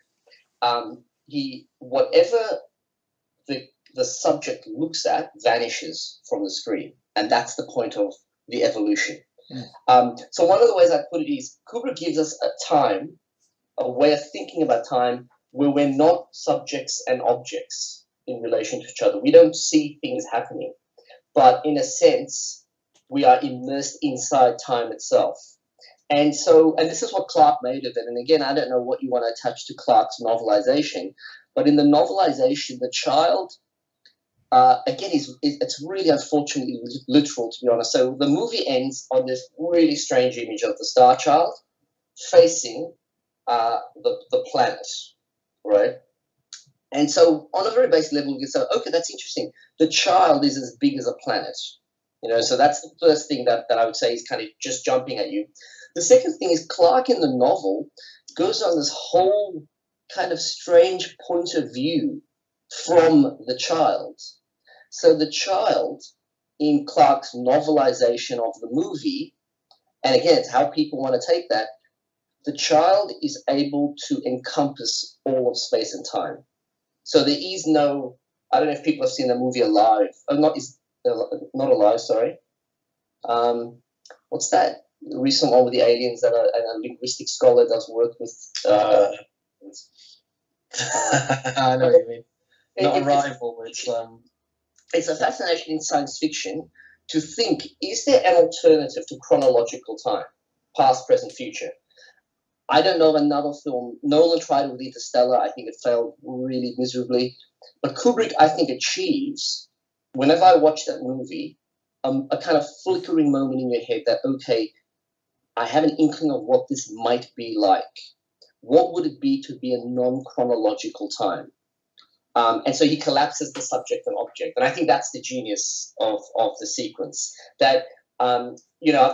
whatever the subject looks at vanishes from the screen. And that's the point of the evolution. So one of the ways I put it is, Kubrick gives us a way of thinking about time where we're not subjects and objects in relation to each other. We don't see things happening, but in a sense, we are immersed inside time itself. And this is what Clarke made of it. And again, I don't know what you want to attach to Clarke's novelization, but in the novelization, the child, again, it's really unfortunately literal, to be honest. So the movie ends on this really strange image of the Star Child facing the planet, right? And so on a very basic level, we can say, okay, that's interesting. The child is as big as a planet, you know, so that's the first thing that I would say is kind of just jumping at you. The second thing is Clarke in the novel goes on this whole kind of strange point of view from the child. So the child in Clarke's novelization of the movie, and again, it's how people want to take that, the child is able to encompass all of space and time. So there is no, I don't know if people have seen the movie Alive. Oh, not Alive, sorry. What's that? the recent one with the aliens that a linguistic scholar does work with. I know what you mean. Not Arrival. It's a fascination in science fiction to think: is there an alternative to chronological time, past, present, future? I don't know of another film. Nolan tried with Interstellar. I think it failed really miserably. But Kubrick, I think, achieves, whenever I watch that movie, a kind of flickering moment in your head that, okay, I have an inkling of what this might be like. What would it be to be a non-chronological time? And so he collapses the subject and object. And I think that's the genius of the sequence. That, I've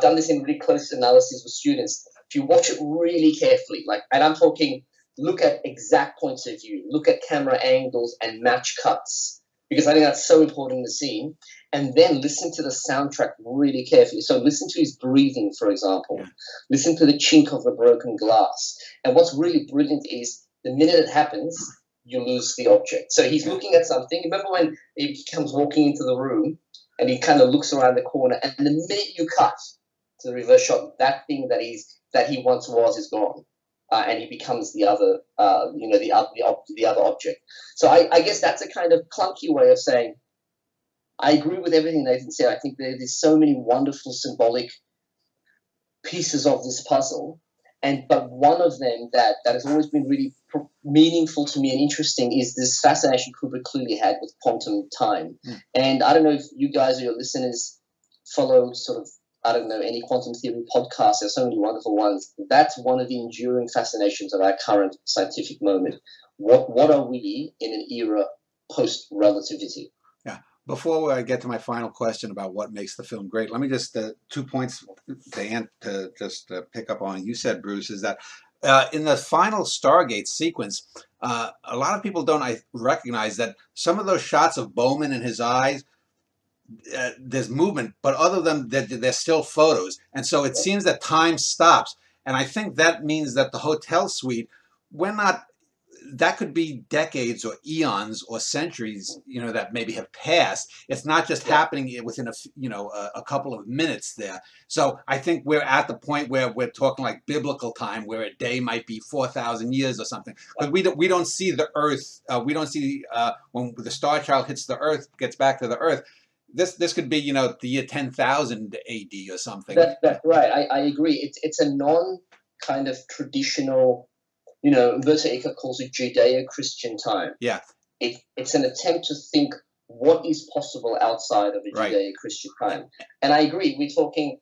done this in really close analysis with students. If you watch it really carefully, and I'm talking, look at exact points of view, look at camera angles and match cuts, because I think that's so important in the scene. And then listen to the soundtrack really carefully. So listen to his breathing, for example. Listen to the chink of the broken glass. And what's really brilliant is the minute it happens, you lose the object. So he's looking at something. Remember when he comes walking into the room and he kind of looks around the corner, and the minute you cut to the reverse shot, that thing that he once was is gone, and he becomes the other, the other object. So I guess that's a kind of clunky way of saying I agree with everything Nathan said. I think there's so many wonderful symbolic pieces of this puzzle, but one of them that has always been really meaningful to me and interesting is this fascination Kubrick clearly had with quantum time. And I don't know if you guys or your listeners follow sort of, I don't know, any quantum theory podcasts. There's so many wonderful ones. That's one of the enduring fascinations of our current scientific moment. What are we in an era post-relativity? Yeah. Before I get to my final question about what makes the film great, let me just 2 points to just pick up on. You said, Bruce, is that in the final Stargate sequence, a lot of people don't recognize that some of those shots of Bowman and his eyes, there's movement, but other than that, they're still photos. And so it seems that time stops. And I think that means that the hotel suite, that could be decades or eons or centuries, that maybe have passed. It's not just happening within a couple of minutes there. So I think we're at the point where we're talking like biblical time, where a day might be 4,000 years or something. But we don't see the Earth. We don't see when the star child hits the Earth, gets back to the Earth. This could be the year 10,000 AD or something. That's right. I agree. It's a non kind of traditional. Umberto Eco calls it Judeo-Christian time. Yeah. It's an attempt to think what is possible outside of a Judeo-Christian time. And I agree. We're talking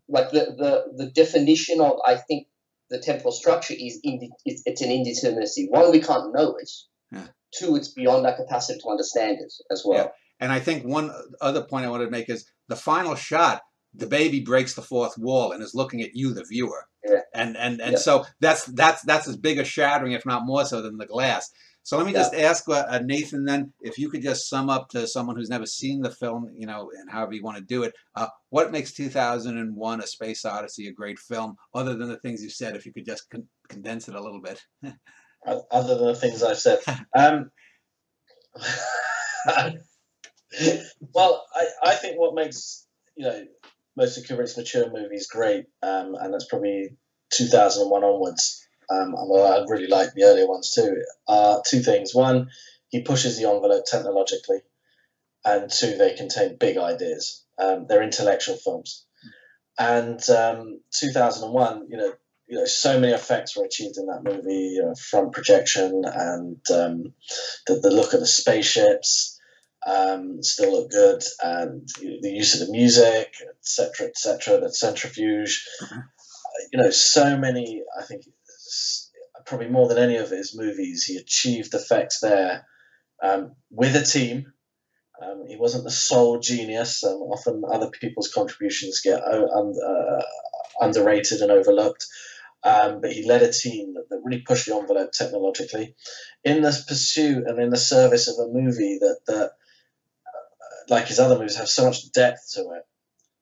like the definition of, I think, the temporal structure is it's an indeterminacy. One, we can't know it. Yeah. Two, it's beyond our capacity to understand it as well. Yeah. And I think one other point I wanted to make is the final shot. The baby breaks the fourth wall and is looking at you, the viewer. Yeah. And so that's as big a shattering, if not more so, than the glass. So let me just ask Nathan then, if you could just sum up to someone who's never seen the film, and however you want to do it, what makes 2001: A Space Odyssey a great film, other than the things you said? If you could just condense it a little bit. Other than the things I've said. Well, I think what makes most of Kubrick's mature movies great, and that's probably 2001 onwards, although I really like the earlier ones too, are two things. One, he pushes the envelope technologically, and two, they contain big ideas. They're intellectual films. And 2001, so many effects were achieved in that movie, front projection and the look of the spaceships, still look good, and the use of the music, etc., the centrifuge, so many. I think probably more than any of his movies, he achieved effects there with a team. He wasn't the sole genius. Often other people's contributions get underrated and overlooked. But he led a team that really pushed the envelope technologically in the pursuit and in the service of a movie that like his other movies, have so much depth to it,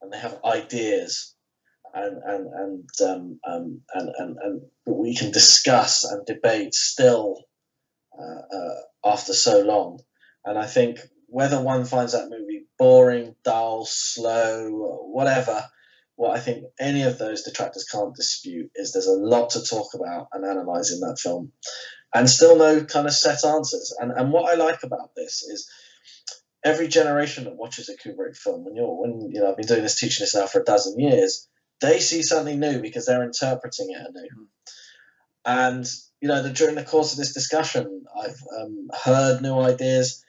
and they have ideas, and we can discuss and debate still after so long. And I think whether one finds that movie boring, dull, slow, whatever, what I think any of those detractors can't dispute is there's a lot to talk about and analyze in that film, and still no kind of set answers. And what I like about this is every generation that watches a Kubrick film, when I've been doing this, teaching this now for 12 years, they see something new because they're interpreting it anew. And during the course of this discussion, I've heard new ideas,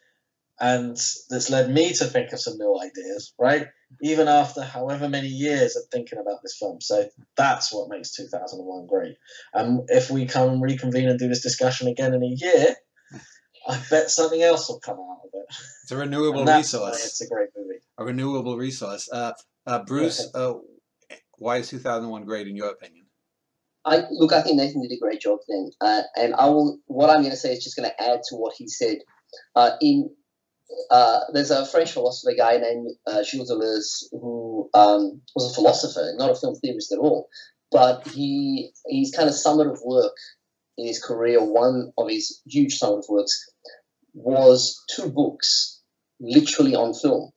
and that's led me to think of some new ideas, right? Even after however many years of thinking about this film. So that's what makes 2001 great. And if we come reconvene and do this discussion again in a year, I bet something else will come out of it. It's a renewable resource. resource. It's a great movie. A renewable resource. Bruce, why is 2001 great in your opinion? I think Nathan did a great job then. And what I'm going to say is just going to add to what he said. There's a French philosopher guy named Gilles Deleuze who was a philosopher, not a film theorist at all. But he's kind of summit of work in his career, one of his huge summit of works was 2 books literally on film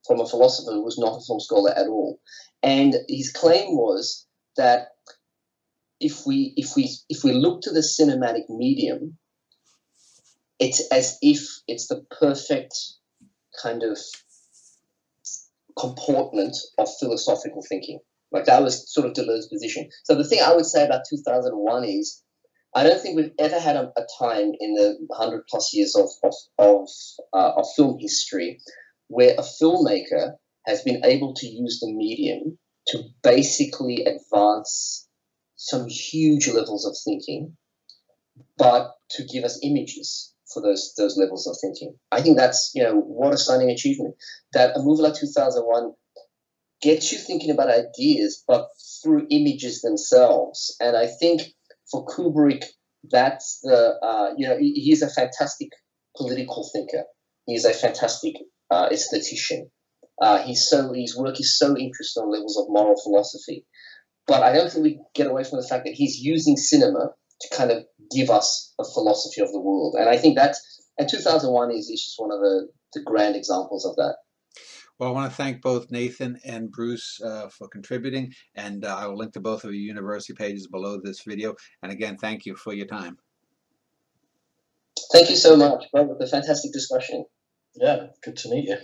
from a philosopher who was not a film scholar at all. And his claim was that if we look to the cinematic medium, it's as if it's the perfect kind of comportment of philosophical thinking. Like that was sort of Deleuze's position. So the thing I would say about 2001 is I don't think we've ever had a time in the 100+ years of film history where a filmmaker has been able to use the medium to basically advance some huge levels of thinking, but to give us images for those levels of thinking. I think that's, what a stunning achievement. That a movie like 2001 gets you thinking about ideas, but through images themselves. And I think for Kubrick, that's he's a fantastic political thinker. He's a fantastic aesthetician. His work is so interesting on levels of moral philosophy. But I don't think we get away from the fact that he's using cinema to kind of give us a philosophy of the world. And I think and 2001 is just one of the grand examples of that. Well, I want to thank both Nathan and Bruce for contributing, and I will link to both of your university pages below this video. And again, thank you for your time. Thank you so much. Well, it was a fantastic discussion. Yeah, good to meet you.